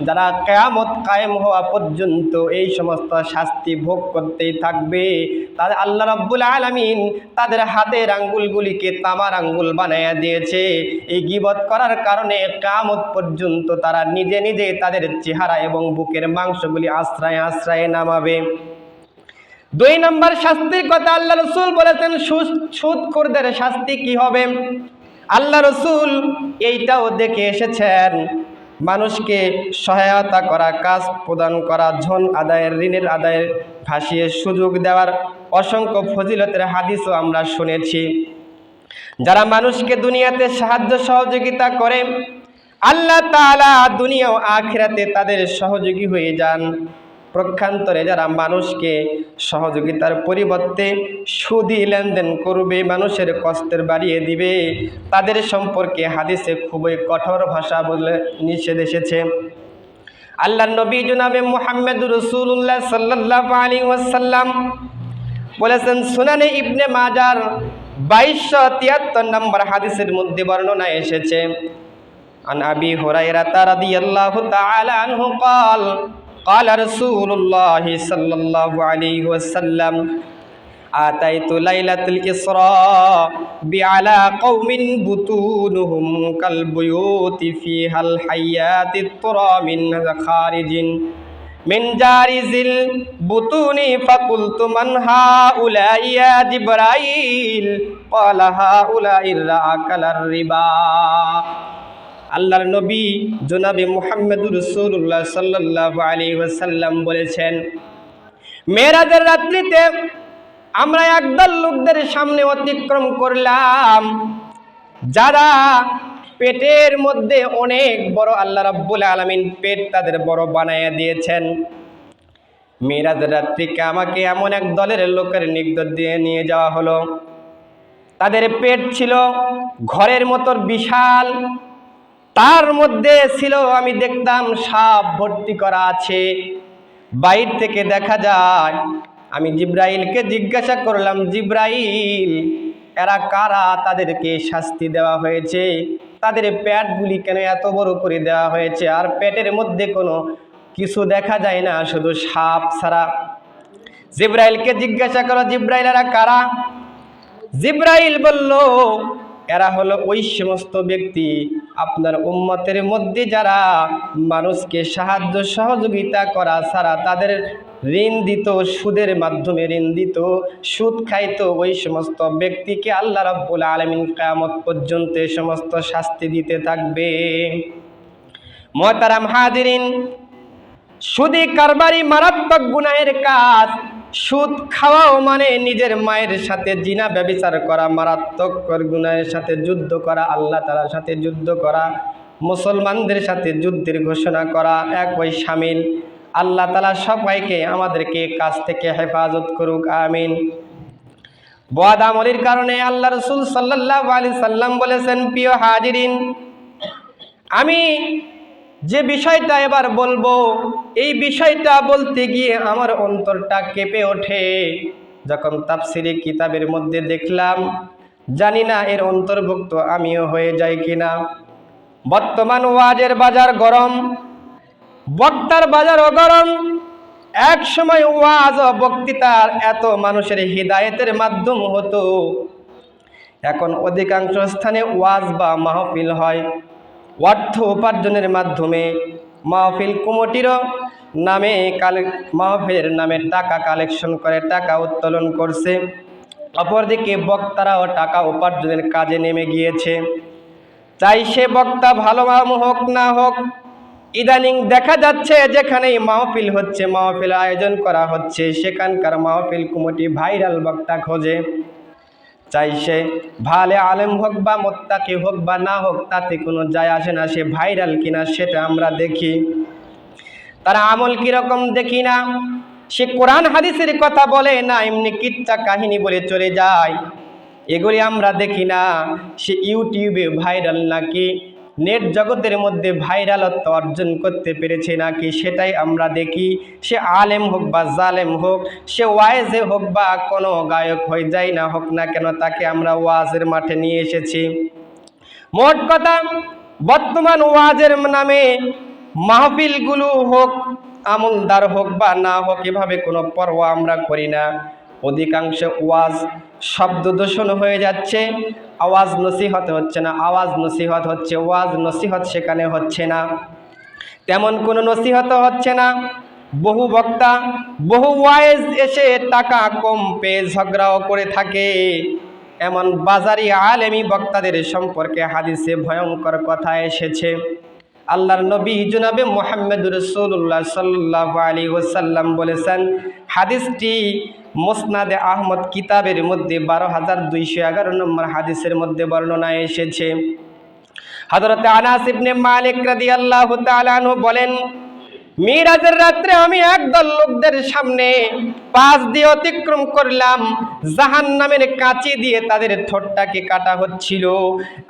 যারা কিয়ামত কায়েম হওয়া পর্যন্ত এই সমস্ত শাস্তি ভোগ করতেই থাকবে। তাদের আল্লাহ রাব্বুল আলামিন তাদের হাতের আঙ্গুলগুলিকে তামার আঙ্গুল বানায়া দিয়েছে। এই গীবত করার কারণে কিয়ামত পর্যন্ত তারা নিজে নিজে তাদের চেহারা এবং বুকের মাংসগুলি আশ্রয়ে আশ্রয়ে নামাবে। 2 নম্বর শাস্তির কথা আল্লাহ রাসূল বলেছেন, সুদখোরদের শাস্তি কি হবে। আল্লাহ রাসূল এইটাও দেখে এসেছেন, মানুষকে সহায়তা করা, কাজ প্রদান করা, ঋণ আদায়ের, ঋণের আদায়ের ভাসিয়ে সুযোগ দেওয়ার অসংখ্য ফজিলতের হাদিসও আমরা শুনেছি। যারা মানুষকে দুনিয়াতে সাহায্য সহযোগিতা করে, আল্লাহ তাআলা দুনিয়া ও আখিরাতে তাদের সহযোগী হয়ে যান। পক্ষান্তরে যারা মানুষকে সহযোগিতার পরিবর্তে সুদি লেনদেন করবে, মানুষের কষ্টের বাড়িয়ে দিবে, তাদের সম্পর্কে হাদিসে খুবই কঠোর ভাষা বলে নিষেধ এসেছে। আল্লাহর নবী জনাবে মুহাম্মদুর রাসূলুল্লাহ সাল্লাল্লাহু আলাইহি ওয়াসাল্লাম বলেছেন, সুনানে ইবনে মাজার 2273 নম্বর হাদিসের মধ্যে বর্ণনা এসেছে, আন আবি হুরায়রা রাদিয়াল্লাহু তাআলা আনহু قال قال رسول الله صلى الله عليه وسلم آتيت ليلة الإسراء بعلى قوم بطونهم كالبيوت فيها الحيات الطرى من خارج من جارز البطون فقلت من هؤلاء يا جبرائيل قال هؤلاء الأكل الربا। আল্লাহর নবী জনাবে মুহাম্মদুর রাসূলুল্লাহ সাল্লাল্লাহু আলাইহি ওয়াসাল্লাম বলেছেন, মেরাজের রাত্রিতে আমরা একদল লোকদের সামনে অতিক্রম করলাম, যারা পেটের মধ্যে অনেক বড়, আল্লাহ রাব্বুল আলামিন পেট তাদের বড় বানায়া দিয়েছেন। মেরাজের রাত্রিকে আমাকে এমন এক দলের লোকের নিকট দিয়ে নিয়ে যাওয়া হলো। তাদের পেট ছিল ঘরের মতো বিশাল, তার মধ্যে ছিল, আমি দেখতাম, সাপ ভর্তি করা আছে। বাইরে থেকে দেখা যায়। আমি জিব্রাইলকে জিজ্ঞাসা করলাম, জিব্রাইল, এরা কারা? তাদেরকে শাস্তি দেওয়া হয়েছে, তাদের পেটগুলি কেন এত বড় করে দেওয়া হয়েছে, আর পেটের মধ্যে কোনো কিছু দেখা যায় না, শুধু সাপ ছাড়া। জিব্রাইলকে জিজ্ঞাসা করো, জিব্রাইল, এরা কারা? জিব্রাইল বলল, এরা হলো ওই সমস্ত ব্যক্তি আপনার উম্মতের মধ্যে যারা মানুষকে সাহায্য সহযোগিতা করা ছাড়া তাদের ঋণ দিত, সুদের মাধ্যমে ঋণ দিত, সুদ খাইত, ওই সমস্ত ব্যক্তিকে আল্লাহ রাব্বুল আলামিন কিয়ামত পর্যন্ত এই সমস্ত শাস্তি দিতে থাকবে। মুহতারাম হাজিরিন, সুদি কারবারি মারাত্মক গুনাহের কাজ। সুদ খাওয়াও মানে নিজের মায়ের সাথে জিনা ব্যভিচার করা, মারাত্মক গুনাহের সাথে যুদ্ধ করা, আল্লাহ তাআলার সাথে যুদ্ধ করা, মুসলমানদের সাথে যুদ্ধের ঘোষণা করা একই শামিল। আল্লাহ তাআলা সবাইকে আমাদেরকে কাজ থেকে হেফাজত করুক, আমিন। বদ আমলের কারণে আল্লাহ রাসূল সাল্লাল্লাহু আলাইহি সাল্লাম বলেছেন, প্রিয় হাজিরিন, আমি যে বিষয়টা এবার বলবো, এই বিষয়টা বলতে গিয়ে আমার অন্তরটা কেঁপে ওঠে। যখন তাফসিরে কিতাবের মধ্যে দেখলাম, জানি না এর অন্তর্ভুক্ত আমিও হয়ে যাই কিনা। বর্তমান ওয়াজের বাজার গরম, বক্তার বাজারও গরম। এক সময় ওয়াজ ও বক্তৃতার এত মানুষের হিদায়েতের মাধ্যম হতো, এখন অধিকাংশ স্থানে ওয়াজ বা মাহফিল হয় অর্থ উপার্জনের মাধ্যমে। মাহফিল কমিটিরও নামে মাহফিলের নামে টাকা কালেকশন করে, টাকা উত্তোলন করছে। অপরদিকে বক্তারাও টাকা উপার্জনের কাজে নেমে গিয়েছে। চাই সে বক্তা ভালো হোক না হোক, ইদানিং দেখা যাচ্ছে যেখানেই মাহফিল হচ্ছে, মাহফিল আয়োজন করা হচ্ছে, সেখানকার মাহফিল কমিটি ভাইরাল বক্তা খোঁজে। চাই সে ভালে আলেম হোক বা মোত্তাকি হোক বা না হোক, তাতে কোনো যায় আসে না, সে ভাইরাল কিনা সেটা আমরা দেখি। তার আমল কীরকম দেখি না। সে কোরআন হাদিসের কথা বলে না, এমনি কিচ্ছা কাহিনী বলে চলে যায়, এগুলি আমরা দেখি না। সে ইউটিউবে ভাইরাল নাকি নেট জগতের মধ্যে ভাইরালত্ব অর্জন করতে পেরেছে নাকি সেটাই আমরা দেখি। সে আলেম হোক বা জালেম হোক, সে ওয়াইজে হোক বা কোনো গায়ক হয়ে যায় না হোক না কেন, তাকে আমরা ওয়াজের মাঠে নিয়ে এসেছি। মোট কথা, বর্তমান ওয়াজের নামে মাহফিলগুলো হোক, আমলদার হোক বা না হোক, এভাবে কোনো পরোয়া আমরা করি না। অধিকাংশ ওয়াজ শব্দ দূষণ হয়ে যাচ্ছে, আওয়াজ নসিহত হচ্ছে না, আওয়াজ নসিহত হচ্ছে, ওয়াজ নসিহত সেখানে হচ্ছে না, তেমন কোনো নসিহত হচ্ছে না। বহু বক্তা, বহু ওয়াইজ এসে টাকা কম পেয়ে ঝগড়াও করে থাকে। এমন বাজারি আলেমি বক্তাদের সম্পর্কে হাদিসে ভয়ঙ্কর কথা এসেছে। আল্লাহর নবী জনাবে মুহাম্মদুর রাসূলুল্লাহ সাল্লাল্লাহু আলাইহি ওয়াসাল্লাম বলেছেন, হাদিসটি মুসনাদে আহমদ কিতাবের মধ্যে 12211 নম্বর হাদিসের মধ্যে বর্ণনা এসেছে। হযরত আনাস ইবনে মালিক রাদিয়াল্লাহু তাআলা আনহু বলেন, মিরাজের রাত্রে আমি একদল লোকদের সামনে পাশ দিয়ে অতিক্রম করলাম, জাহান্নামের কাঁচি দিয়ে তাদের ঠোঁটটাকে কাটা হচ্ছিল।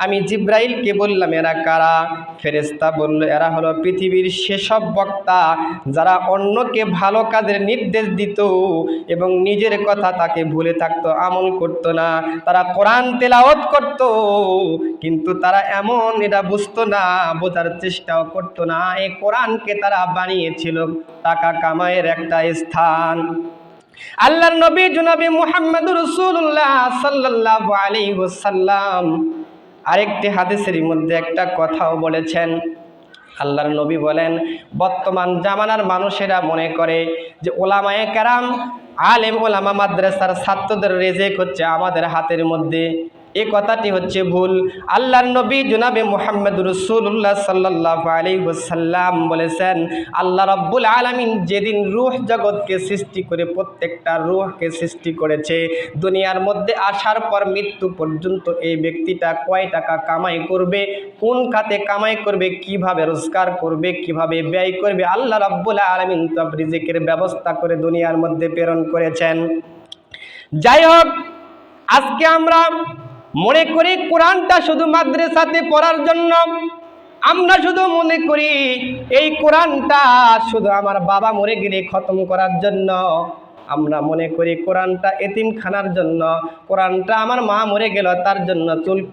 আমি জিব্রাইলকে বললাম, এরা কারা? ফেরেশতা বলল, এরা হলো পৃথিবীর সেসব বক্তা যারা অন্যকে ভালো কাজের নির্দেশ দিত এবং নিজের কথা তাকে ভুলে থাকতো, আমল করতো না। তারা কোরআন তেলাওয়াত করত, কিন্তু তারা এমন এটা বুঝতো না, বোঝার চেষ্টাও করতো না, এই কোরআনকে তারা বানিয়েছিল টাকা কামাইয়ের একটা স্থান। আল্লাহর নবী জনাবে মুহাম্মদুর রাসূলুল্লাহ সাল্লাল্লাহু আলাইহি ওয়াসাল্লাম আরেকটি হাদিসের মধ্যে একটা কথাও বলেছেন। আল্লাহর নবী বলেন, বর্তমান জামানার মানুষেরা মনে করে যে ওলামায়ে কেরাম, আলেম ওলামা মাদ্রাসার ছাত্রদের রেজেক হচ্ছে আমাদের হাতের মধ্যে। এই কথাটি হচ্ছে ভুল। আল্লাহর নবী জনাবে মুহাম্মদুর রাসূলুল্লাহ সাল্লাল্লাহু আলাইহি ওয়াসাল্লাম বলেছেন, আল্লাহ রাব্বুল আলামিন যেদিন রূহ জগৎকে সৃষ্টি করে, প্রত্যেকটা রূহকে সৃষ্টি করেছে, দুনিয়ার মধ্যে আসার পর মৃত্যু পর্যন্ত এই ব্যক্তিটা কয় টাকা কামাই করবে, কোন খাতে কামাই করবে, কিভাবে রোজগার করবে, কিভাবে ব্যয় করবে, আল্লাহ রাব্বুল আলামিন সব রিজিকের ব্যবস্থা করে দুনিয়ার মধ্যে প্রেরণ করেছেন। যাই হোক, আজকে আমরা মনে করি কোরআনটা শুধু মাদ্রাসাতে পড়ার জন্য, আমরা শুধু মনে করি এই কোরআনটা শুধু আমার বাবা মরে গেলে খতম করার জন্য, আমরা মনে করি কোরআনটা এতিমখানার জন্য, কোরআনটা আমার মা মরে গেল তার জন্য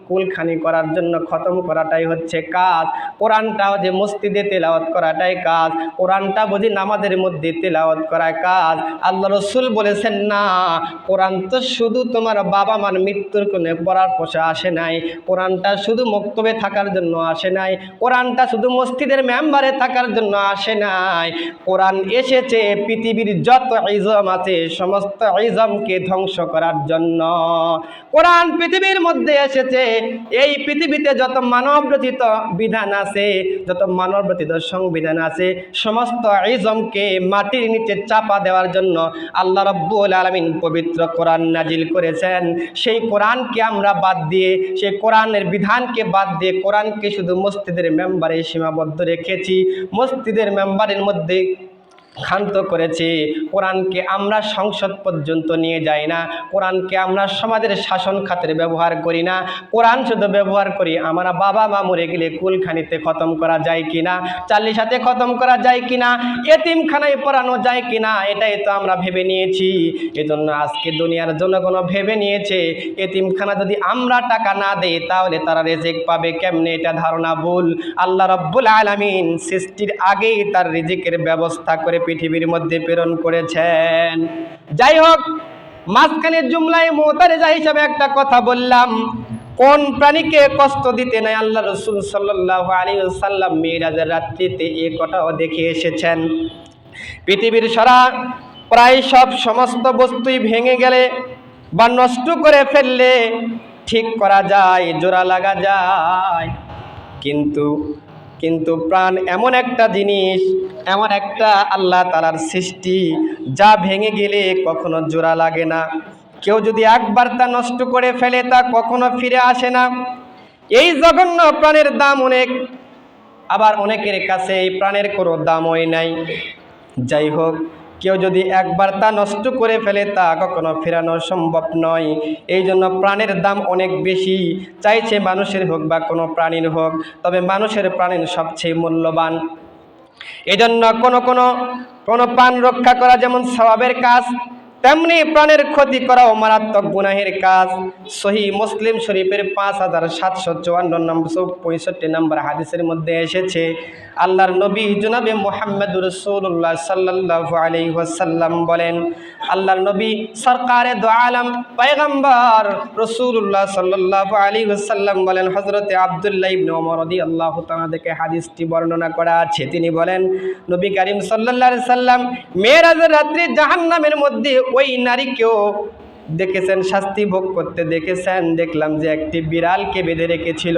কুলখানি করার জন্য খতম করাটাই হচ্ছে কাজ, কোরআনটাও যে মসজিদে তেলাওয়াত করাটাই কাজ, কোরআনটা বুঝি নামাজের মধ্যে তেলাওয়াত করার কাজ। আল্লাহ রসুল বলেছেন, না, কোরআন তো শুধু তোমার বাবা মার মৃত্যুর কোণে পড়ার পোষা আসে নাই, কোরআনটা শুধু মক্তবে থাকার জন্য আসে নাই, কোরআনটা শুধু মসজিদের মেম্বারে থাকার জন্য আসে নাই, কোরআন এসেছে পৃথিবীর যত ইজম আছে সমস্ত ইজমকে ধ্বংস করার জন্য। কোরআন পৃথিবীর মধ্যে এসেছে এই পৃথিবীতে যত মানব রচিত বিধান আছে, যত মানব রচিত সংবিধান আছে, সমস্ত ইজমকে মাটির নিচে চাপা দেওয়ার জন্য আল্লাহ রাব্বুল আলামিন পবিত্র কোরআন নাজিল করেছেন। সেই কোরআনকে আমরা বাদ দিয়ে, সেই কোরআনের বিধানকে বাদ দিয়ে কোরআনকে শুধু মসজিদের মেম্বারে সীমাবদ্ধ রেখেছি, মসজিদের মেম্বারের মধ্যে ক্ষান্ত করেছি। কোরআনকে আমরা সংসদ পর্যন্ত নিয়ে যাই না, কোরআনকে আমরা সমাজের শাসন খাতের ব্যবহার করি না, কোরআন শুধু ব্যবহার করি আমরা বাবা মা মরে গেলে কুলখানিতে খতম করা যায় কিনা, চালিশাতে খতম করা যায় কিনা, এতিমখানায় পড়ানো যায় কিনা, এটাই তো আমরা ভেবে নিয়েছি। এজন্য আজকে দুনিয়ার জনগণ ভেবে নিয়েছে এতিমখানা যদি আমরা টাকা না দেই তাহলে তারা রিজিক পাবে কেমনে, এটা ধারণা ভুল। আল্লাহ রাব্বুল আলামিন সৃষ্টির আগেই তার রিজিকের ব্যবস্থা করে পৃথিবীর মধ্যে প্রেরণ করেছেন। যাই হোক, মাঝখানে জুমলায় মুতারেজা হিসাবে একটা কথা বললাম, কোন প্রাণীকে কষ্ট দিতে নাই আল্লাহ রাসূল সাল্লাল্লাহু আলাইহি ওয়াসাল্লাম মিরাজের রাত্রিতে এই কথাও দেখে এসেছেন। পৃথিবীর সারা প্রায় সমস্ত বস্তুই ভেঙে গেলে বা নষ্ট করে ফেললে ঠিক করা যায়, জোড়া লাগা যায়, কিন্তু প্রাণ এমন একটা জিনিস, এমন একটা আল্লাহ তাআলার সৃষ্টি যা ভেঙে গেলে কখনো জোড়া লাগে না। কেউ যদি একবার তা নষ্ট করে ফেলে তা কখনো ফিরে আসে না। এই জঘন্য প্রাণের দাম অনেক, আবার অনেকের কাছে এই প্রাণের কোনো দামই নাই। যাই হোক, কেউ যদি একবার তা নষ্ট করে ফেলে তা কখনো ফেরানো সম্ভব নয়। এই জন্য প্রাণের দাম অনেক বেশি, চাইছে মানুষের হোক বা কোনো প্রাণীর হোক, তবে মানুষের প্রাণের সবচেয়ে মূল্যবান। এজন্য কোনো প্রাণ রক্ষা করা যেমন সওয়াবের কাজ, তেমনি প্রাণের ক্ষতি করাও মারাত্মক গুনাহের কাজ। সহিহ মুসলিম শরীফের 5754 নম্বর 65 নম্বর হাদিসের মধ্যে এসেছে, আল্লাহর নবী জনাবে মুহাম্মদুর রাসূলুল্লাহ সাল্লাল্লাহু আলাইহি ওয়াসাল্লাম বলেন, আল্লাহর নবী সরকারে দো আলম পয়গম্বর রাসূলুল্লাহ সাল্লাল্লাহু আলাইহি ওয়াসাল্লাম বলেন, হযরতে আব্দুল্লাহ ইবনে ওমর রাদিয়াল্লাহু তাআলা থেকে হাদিসটি বর্ণনা করা আছে। তিনি বলেন, নবী করিম সাল্লাল্লাহু আলাইহি ওয়াসাল্লাম মেরাজের রাত্রি জাহান্নামের মধ্যে ওই নারীকেও দেখেছেন, শাস্তি ভোগ করতে দেখেছেন। দেখলাম যে একটি বিড়ালকে বেঁধে রেখেছিল,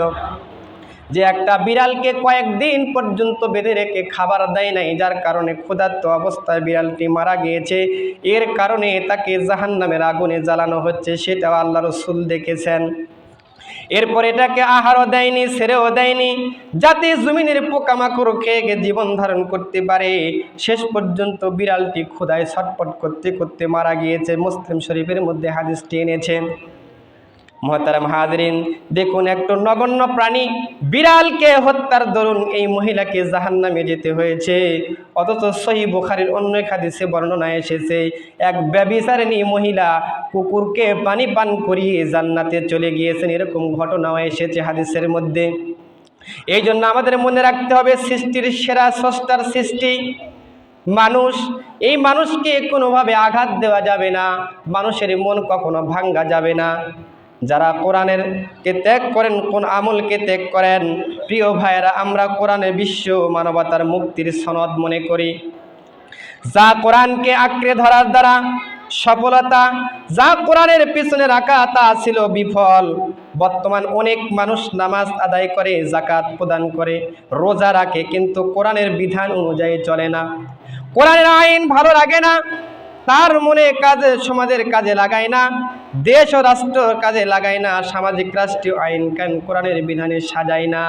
যে একটা বিড়ালকে কয়েকদিন পর্যন্ত বেঁধে রেখে খাবার দেয় নাই, যার কারণে ক্ষুধার্ত অবস্থায় বিড়ালটি মারা গিয়েছে। এর কারণে তাকে জাহান্নামের আগুনে জ্বালানো হচ্ছে, সেটাও আল্লাহ রাসূল দেখেছেন। এরপর এটাকে আহারও দেয়নি, ছেড়েও দেয়নি, যাতে জমিনের পোকামাকড় খেয়ে জীবন ধারণ করতে পারে। শেষ পর্যন্ত বিড়ালটি ক্ষুধায় ছটফট করতে করতে মারা গিয়েছে। মুসলিম শরীফের মধ্যে হাদিসটি এনেছেন। মুহতারাম হাজরিন, দেখুন একটু নগণ্য প্রাণী বিড়ালকে হত্যার দরুন এই মহিলাকে জাহান্নামে যেতে হয়েছে। অথচ সহিহ বুখারীর অন্য এক হাদিসে বর্ণনা এসেছে, এক ব্যভিচারিণী মহিলা কুকুরকে পানি পান করিয়ে জান্নাতে চলে গিয়েছেন। এরকম ঘটনাও এসেছে হাদিসের মধ্যে। এই জন্য আমাদের মনে রাখতে হবে, সৃষ্টির সেরা স্রষ্টার সৃষ্টি মানুষ, এই মানুষকে কোনোভাবে আঘাত দেওয়া যাবে না, মানুষের মন কখনো ভাঙ্গা যাবে না। যারা কোরআনের কে ত্যাগ করেন, কোন আমলকে ত্যাগ করেন, প্রিয় ভাইয়েরা, আমরা কোরআনের বিশ্ব মানবতার মুক্তির সনদ মনে করি। যা কোরআনকে আঁকড়ে ধরার দ্বারা সফলতা, যা কোরআনের পিছনে রাখা তা ছিল বিফল। বর্তমান অনেক মানুষ নামাজ আদায় করে, যাকাত প্রদান করে, রোজা রাখে, কিন্তু কোরআনের বিধান অনুযায়ী চলে না। কোরআনের আইন ভালো লাগে না, তার মনে কাজে সমাজের কাজে লাগায় না, দেশ ও রাষ্ট্র কাজে লাগায় না, সামাজিক রাষ্ট্রীয় আইন কানুন কোরআনের বিধানে সাজায় না।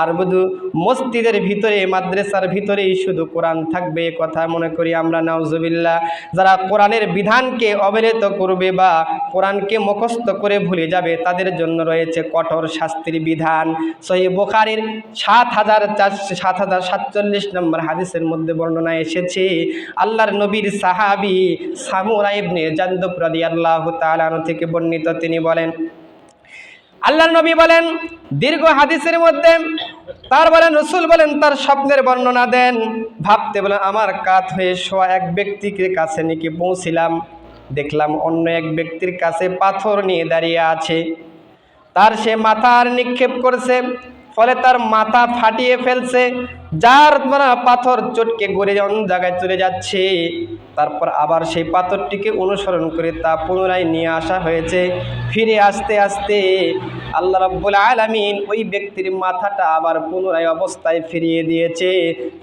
আর শুধু মসজিদের ভিতরে, মাদ্রাসার ভিতরেই শুধু কোরআন থাকবে, কথা মনে করি আমরা নাউজুবিল্লাহ। যারা কোরআনের বিধানকে অবহেলিত করবে বা কোরআনকে মুখস্থ করে ভুলে যাবে, তাদের জন্য রয়েছে কঠোর শাস্তির বিধান। সহিহ বুখারীর ৭,৪47 নম্বর হাদিসের মধ্যে বর্ণনা এসেছে, আল্লাহর নবীর সাহাবী সামুরা ইবনে জানদুব রাদিয়াল্লাহু তাআলা আনহু থেকে বর্ণিত, তিনি বলেন, আল্লাহর নবী বলেন দীর্ঘ হাদিসের মধ্যে, তার বলেন রাসূল বলেন, তার স্বপ্নের বর্ণনা দেন। ভাবতে বলেন, আমার কাত হয়ে শোয়া এক ব্যক্তির কাছে নাকি পৌঁছিলাম, দেখলাম অন্য এক ব্যক্তির কাছে পাথর নিয়ে দাঁড়িয়ে আছে। তার সে মাথার নিক্ষেপ করছে, ফলে তার মাথা ফাটিয়ে ফেলছে, যার পাথর চটকে গড়ে অন্য জায়গায় চলে যাচ্ছে। তারপর আবার সেই পাথরটিকে অনুসরণ করে তা পুনরায় নিয়ে আসা হয়েছে। ফিরে আসতে আসতে আল্লাহ রাব্বুল আলামিন ওই ব্যক্তির মাথাটা আবার পুনরায় অবস্থায় ফিরিয়ে দিয়েছে।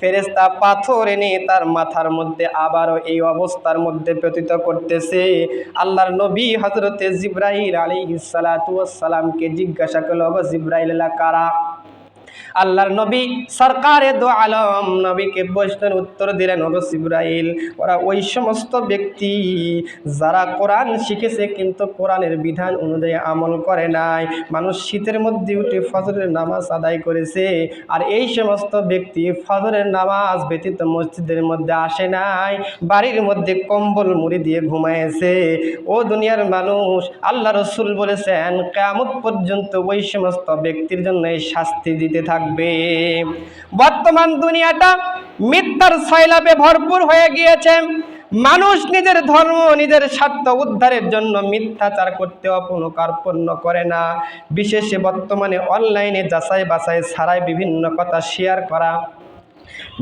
ফেরেশতা পাথর এনে তার মাথার মধ্যে আবারও এই অবস্থার মধ্যে পতিত করতেছে। আল্লাহর নবী হযরতে জিবরাইল আলাইহিস সালাতু ওয়াস সালামকে জিজ্ঞাসা করল, ওগো জিবরাইল, কারা? আল্লাহর নবী সরকারে দো আলম নবীকে প্রশ্নের উত্তর দিলেন, ওগো জিবরাইল, ওরা ওই সমস্ত ব্যক্তি যারা কোরআন শিখেছে কিন্তু কোরআনের বিধান অনুযায়ী আমল করে নাই। মানুষ শীতের মধ্যে উঠে ফজরের নামাজ আদায় করেছে, আর এই সমস্ত ব্যক্তি ফজরের নামাজ ব্যতীত মসজিদের মধ্যে আসে নাই, বাড়ির মধ্যে কম্বল মুড়ি দিয়ে ঘুমায়েছে। ও দুনিয়ার মানুষ, আল্লাহ রাসূল বলেছেন কিয়ামত পর্যন্ত ওই সমস্ত ব্যক্তির জন্য এই শাস্তি দিতে থাকবে। বর্তমান দুনিয়াটা মিথ্যার সয়লাবে ভরপুর হয়ে গিয়েছে। মানুষ নিজের ধর্ম, নিজের স্বার্থ উদ্ধারের জন্য মিথ্যাচার করতে কোনো কার্পণ্য করে না। বিশেষে বর্তমানে অনলাইনে যাচাই বাছাই ছাড়াই বিভিন্ন কথা শেয়ার করা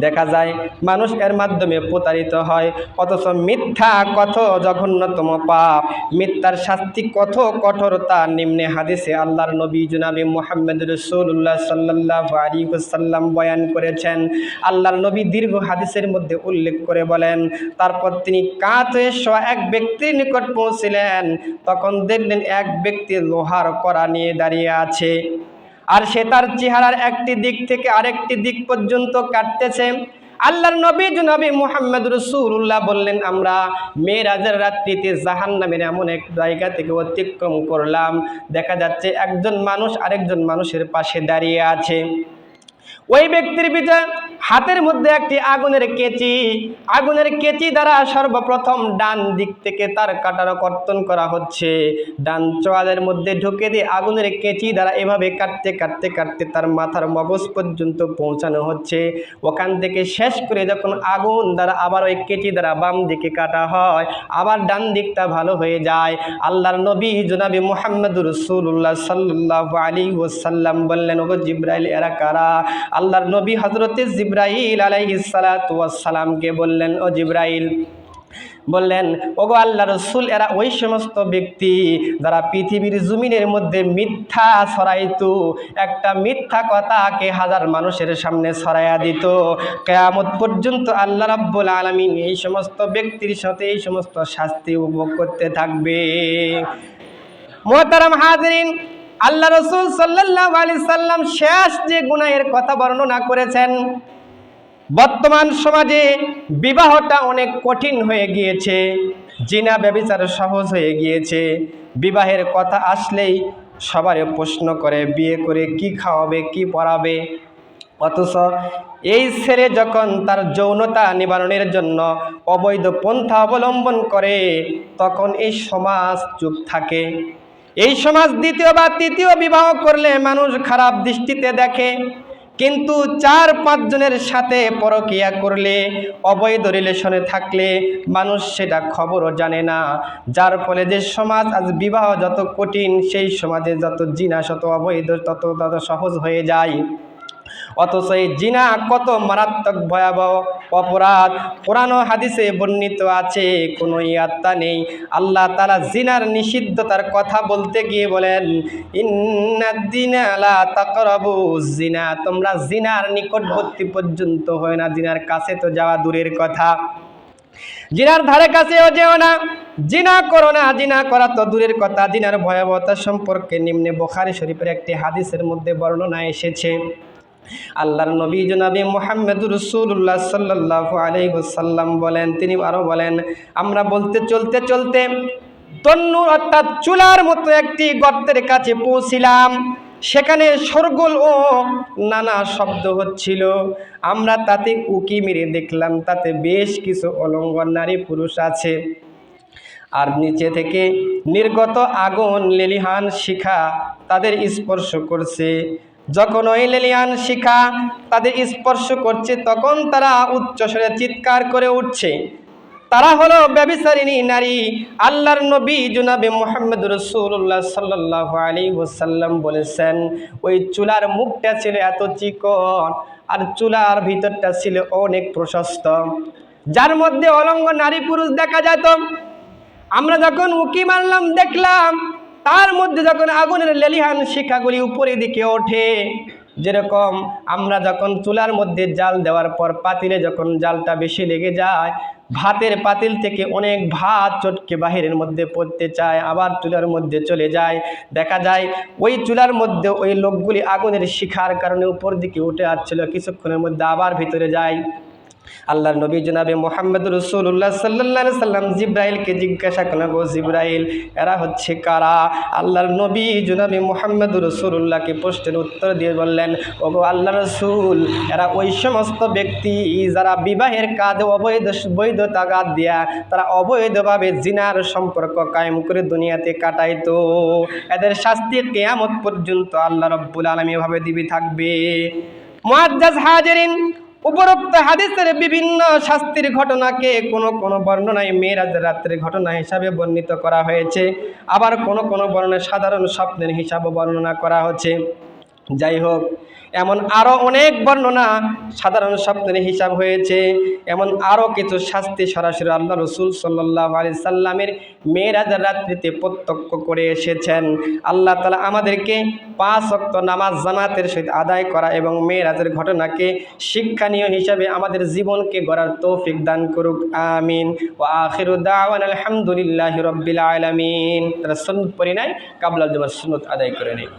দেখা যায়, মানুষ এর মাধ্যমে প্রতারিত হয়। অথচ মিথ্যা কত জঘন্যতম পাপ, মিথ্যার শাস্তি কত কঠোর, তা নিম্নে হাদিসে আল্লাহর নবী জনাবে মুহাম্মদ রাসূলুল্লাহ সাল্লাল্লাহু আলাইহি ওয়াসাল্লাম বয়ান করেছেন। আল্লাহর নবী দীর্ঘ হাদিসের মধ্যে উল্লেখ করে বলেন, তারপর তিনি কাত হয়ে শোয়া এক ব্যক্তির নিকট পৌঁছিলেন। তখন দেখলেন এক ব্যক্তি লোহার কড়া নিয়ে দাঁড়িয়ে আছে, আর সে তার চেহারার একটি দিক থেকে আরেকটি দিক পর্যন্ত কাটতেছে। আল্লাহর নবী জনাবে মুহাম্মদ রাসূলুল্লাহ বললেন, আমরা মেরাজের রাত্রিতে জাহান্নামের এমন এক জায়গা থেকে অতিক্রম করলাম, দেখা যাচ্ছে একজন মানুষ আরেকজন মানুষের পাশে দাঁড়িয়ে আছে। ওই ব্যক্তির ভিতরে হাতের মধ্যে একটি আগুনের কেচি দ্বারা সর্বপ্রথম ডান দিক থেকে তার কাটার কর্তন করা হচ্ছে। ডান চোয়ালের মধ্যে ঢুকে দিয়ে আগুনের কেচি দ্বারা এভাবে কাটতে কাটতে কাটতে তার মাথার মগজ পর্যন্ত পৌঁছানো হচ্ছে। ওখান থেকে শেষ করে যখন আগুন দ্বারা আবার ওই কেচি দ্বারা বাম দিকে কাটা হয়, আবার ডান দিকটা ভালো হয়ে যায়। আল্লাহর নবী জনাবে মুহাম্মদুর রাসূলুল্লাহ সাল্লাল্লাহু আলাইহি ওয়াসাল্লাম বললেন, ওগো জিবরাইল, এরা কারা? আল্লাহর নবী হযরতে জিবরাইল আলাইহিস সালাতু ওয়াস সালামকে বললেন, ও জিবরাইল, বললেন, ওগো আল্লাহ রসুল, এরা ওই সমস্ত ব্যক্তি যারা পৃথিবীর জমিনের মধ্যে মিথ্যা ছড়াইতো, একটা মিথ্যা কথাকে হাজার মানুষের সামনে ছড়াইয়া দিত। কিয়ামত পর্যন্ত আল্লাহ রাব্বুল আলামিন এই সমস্ত ব্যক্তির সাথে এই সমস্ত শাস্তি উপভোগ করতে থাকবে। মুহতারাম হাজিরিন, আল্লাহ রসুল সাল্লাল্লাহু আলাইহি সাল্লাম শেষ যে গুনাহের কথা বর্ণনা করেছেন, বর্তমান সমাজে বিবাহটা অনেক কঠিন হয়ে গিয়েছে, জিনা ব্যভিচার সহজ হয়ে গিয়েছে। বিবাহের কথা আসলেই সবারই প্রশ্ন করে, বিয়ে করে কি খাওয়াবে, কি পড়াবে। অথচ এই ছেলে যখন তার যৌনতা নিবারণের জন্য অবৈধ পন্থা অবলম্বন করে, তখন এই সমাজ চুপ থাকে। এই সমাজ দ্বিতীয় বা তৃতীয় বিবাহ করলে মানুষ খারাপ দৃষ্টিতে দেখে, কিন্তু 4-5 জনের সাথে পরকীয়া করলে, অবৈধ রিলেশনে থাকলে মানুষ সেটা খবরও জানে না। যার ফলে যে সমাজ আজ বিবাহ যত কঠিন, সেই সমাজে যত জিনা শত অবৈধ তত সহজ হয়ে যায়। অথচ এই জিনা কত মারাত্মক ভয়াবহ অপরাধ, কোরআন ও হাদিসে বর্ণিত আছে, কোনো ইয়াত্তা নেই। আল্লাহ তাআলা জিনার নিষিদ্ধতার কথা বলতে গিয়ে বলেন, ইন্নাদ-যিনা লা তাকরাবুজ যিনা, তোমরা জিনার নিকটবর্তী পর্যন্ত হয় না, জিনার কাছে তো যাওয়া দূরের কথা, জিনার ধারে কাছেও যেও না, জিনা করো না, জিনা করা তো দূরের কথা। জিনার ভয়াবহতা সম্পর্কে নিম্নে বুখারী শরীফের একটি হাদিসের মধ্যে বর্ণনা এসেছে। আল্লাহর নবী জনাবে মুহাম্মদুর রাসূলুল্লাহ সাল্লাল্লাহু আলাইহি ওয়াসাল্লাম বলেন, তিনি আরো বলেন, আমরা বলতে চলতে চলতে তন্নুর অর্থাৎ চুলার মতো একটি গর্তের কাছে পৌঁছিলাম। সেখানে শোরগোল ও নানা শব্দ হচ্ছিল। আমরা তাতে উকি মেরে দেখলাম তাতে বেশ কিছু অলঙ্গ নারী পুরুষ আছে, আর নিচে থেকে নির্গত আগুন লেলিহান শিখা তাদের স্পর্শ করছে। যখন ওই লেলিহান শিখা তাদের স্পর্শ করছে, তখন তারা উচ্চস্বরে চিৎকার করে উঠছে। তারা হলো ব্যভিচারিণী নারী। আল্লাহর নবী জনাবে মুহাম্মদ রাসূলুল্লাহ সাল্লাল্লাহু আলাইহি ওয়াসাল্লাম বলেছেন, ওই চুলার মুখটা ছিল এত চিকন, আর চুলার ভিতরটা ছিল অনেক প্রশস্ত, যার মধ্যে অলঙ্গ নারী পুরুষ দেখা যেত। আমরা যখন উকি মারলাম, দেখলাম তার মধ্যে যখন আগুনের লেলিহান শিখাগুলি উপরের দিকে ওঠে, যেরকম আমরা যখন চুলার মধ্যে জাল দেওয়ার পর পাতিলে যখন জালটা বেশি লেগে যায়, ভাতের পাতিল থেকে অনেক ভাত চটকে বাহিরের মধ্যে পড়তে চায়, আবার চুলার মধ্যে চলে যায়। দেখা যায় ওই চুলার মধ্যে ওই লোকগুলি আগুনের শিখার কারণে উপর দিকে উঠে আসছিল, কিছুক্ষণের মধ্যে আবার ভিতরে যায়। আল্লাহর নবী জনাবে মুহাম্মদ রাসূলুল্লাহ সাল্লাল্লাহু আলাইহি সাল্লাম জিবরাইলকে জিজ্ঞাসা করলেন, গো জিবরাইল, এরা হচ্ছে কারা? আল্লাহর নবী জনাবে মুহাম্মদ রাসূলুল্লাহকে প্রশ্নের উত্তর দিয়ে বললেন, ওগো আল্লাহর রাসূল, এরা ওই সমস্ত ব্যক্তি যারা বিবাহের কাজে বৈধ তাগাদ দিয়া তারা অবৈধভাবে জিনার সম্পর্ক কায়েম করে দুনিয়াতে কাটাইতো। এদের শাস্তি কিয়ামত পর্যন্ত আল্লাহ রাব্বুল আলামিন এভাবে দিবি থাকবে। মুআজ্জাজ হাজিরিন, উপরোক্ত হাদিসের বিভিন্ন শাস্তির ঘটনাকে কোন কোন বর্ণনায় মেরাজের রাত্রের ঘটনা হিসাবে বর্ণিত করা হয়েছে, আবার কোন কোন বর্ণনায় সাধারণ স্বপ্নের হিসাবে বর্ণনা করা হচ্ছে। যাই হোক, এমন আরও অনেক বর্ণনা সাধারণ স্বপ্নের হিসাব হয়েছে। এমন আরও কিছু শাস্তি সরাসরি আল্লাহ রসুল সাল্লাল্লাহু আলাইহি সাল্লামের মেরাজের রাত্রিতে প্রত্যক্ষ করে এসেছেন। আল্লাহ তাআলা আমাদেরকে 5 ওয়াক্ত নামাজ জামাতের সহিত আদায় করা এবং মেরাজের ঘটনাকে শিক্ষণীয় হিসাবে আমাদের জীবনকে গড়ার তৌফিক দান করুক, আমিন। ওয়া আখিরু দাওয়ানা আলহামদুলিল্লাহি রাব্বিল আলামিন। তারা সুন্নত পড়ি নাই, কাবলাল জুমার সুন্নত আদায় করে নেই।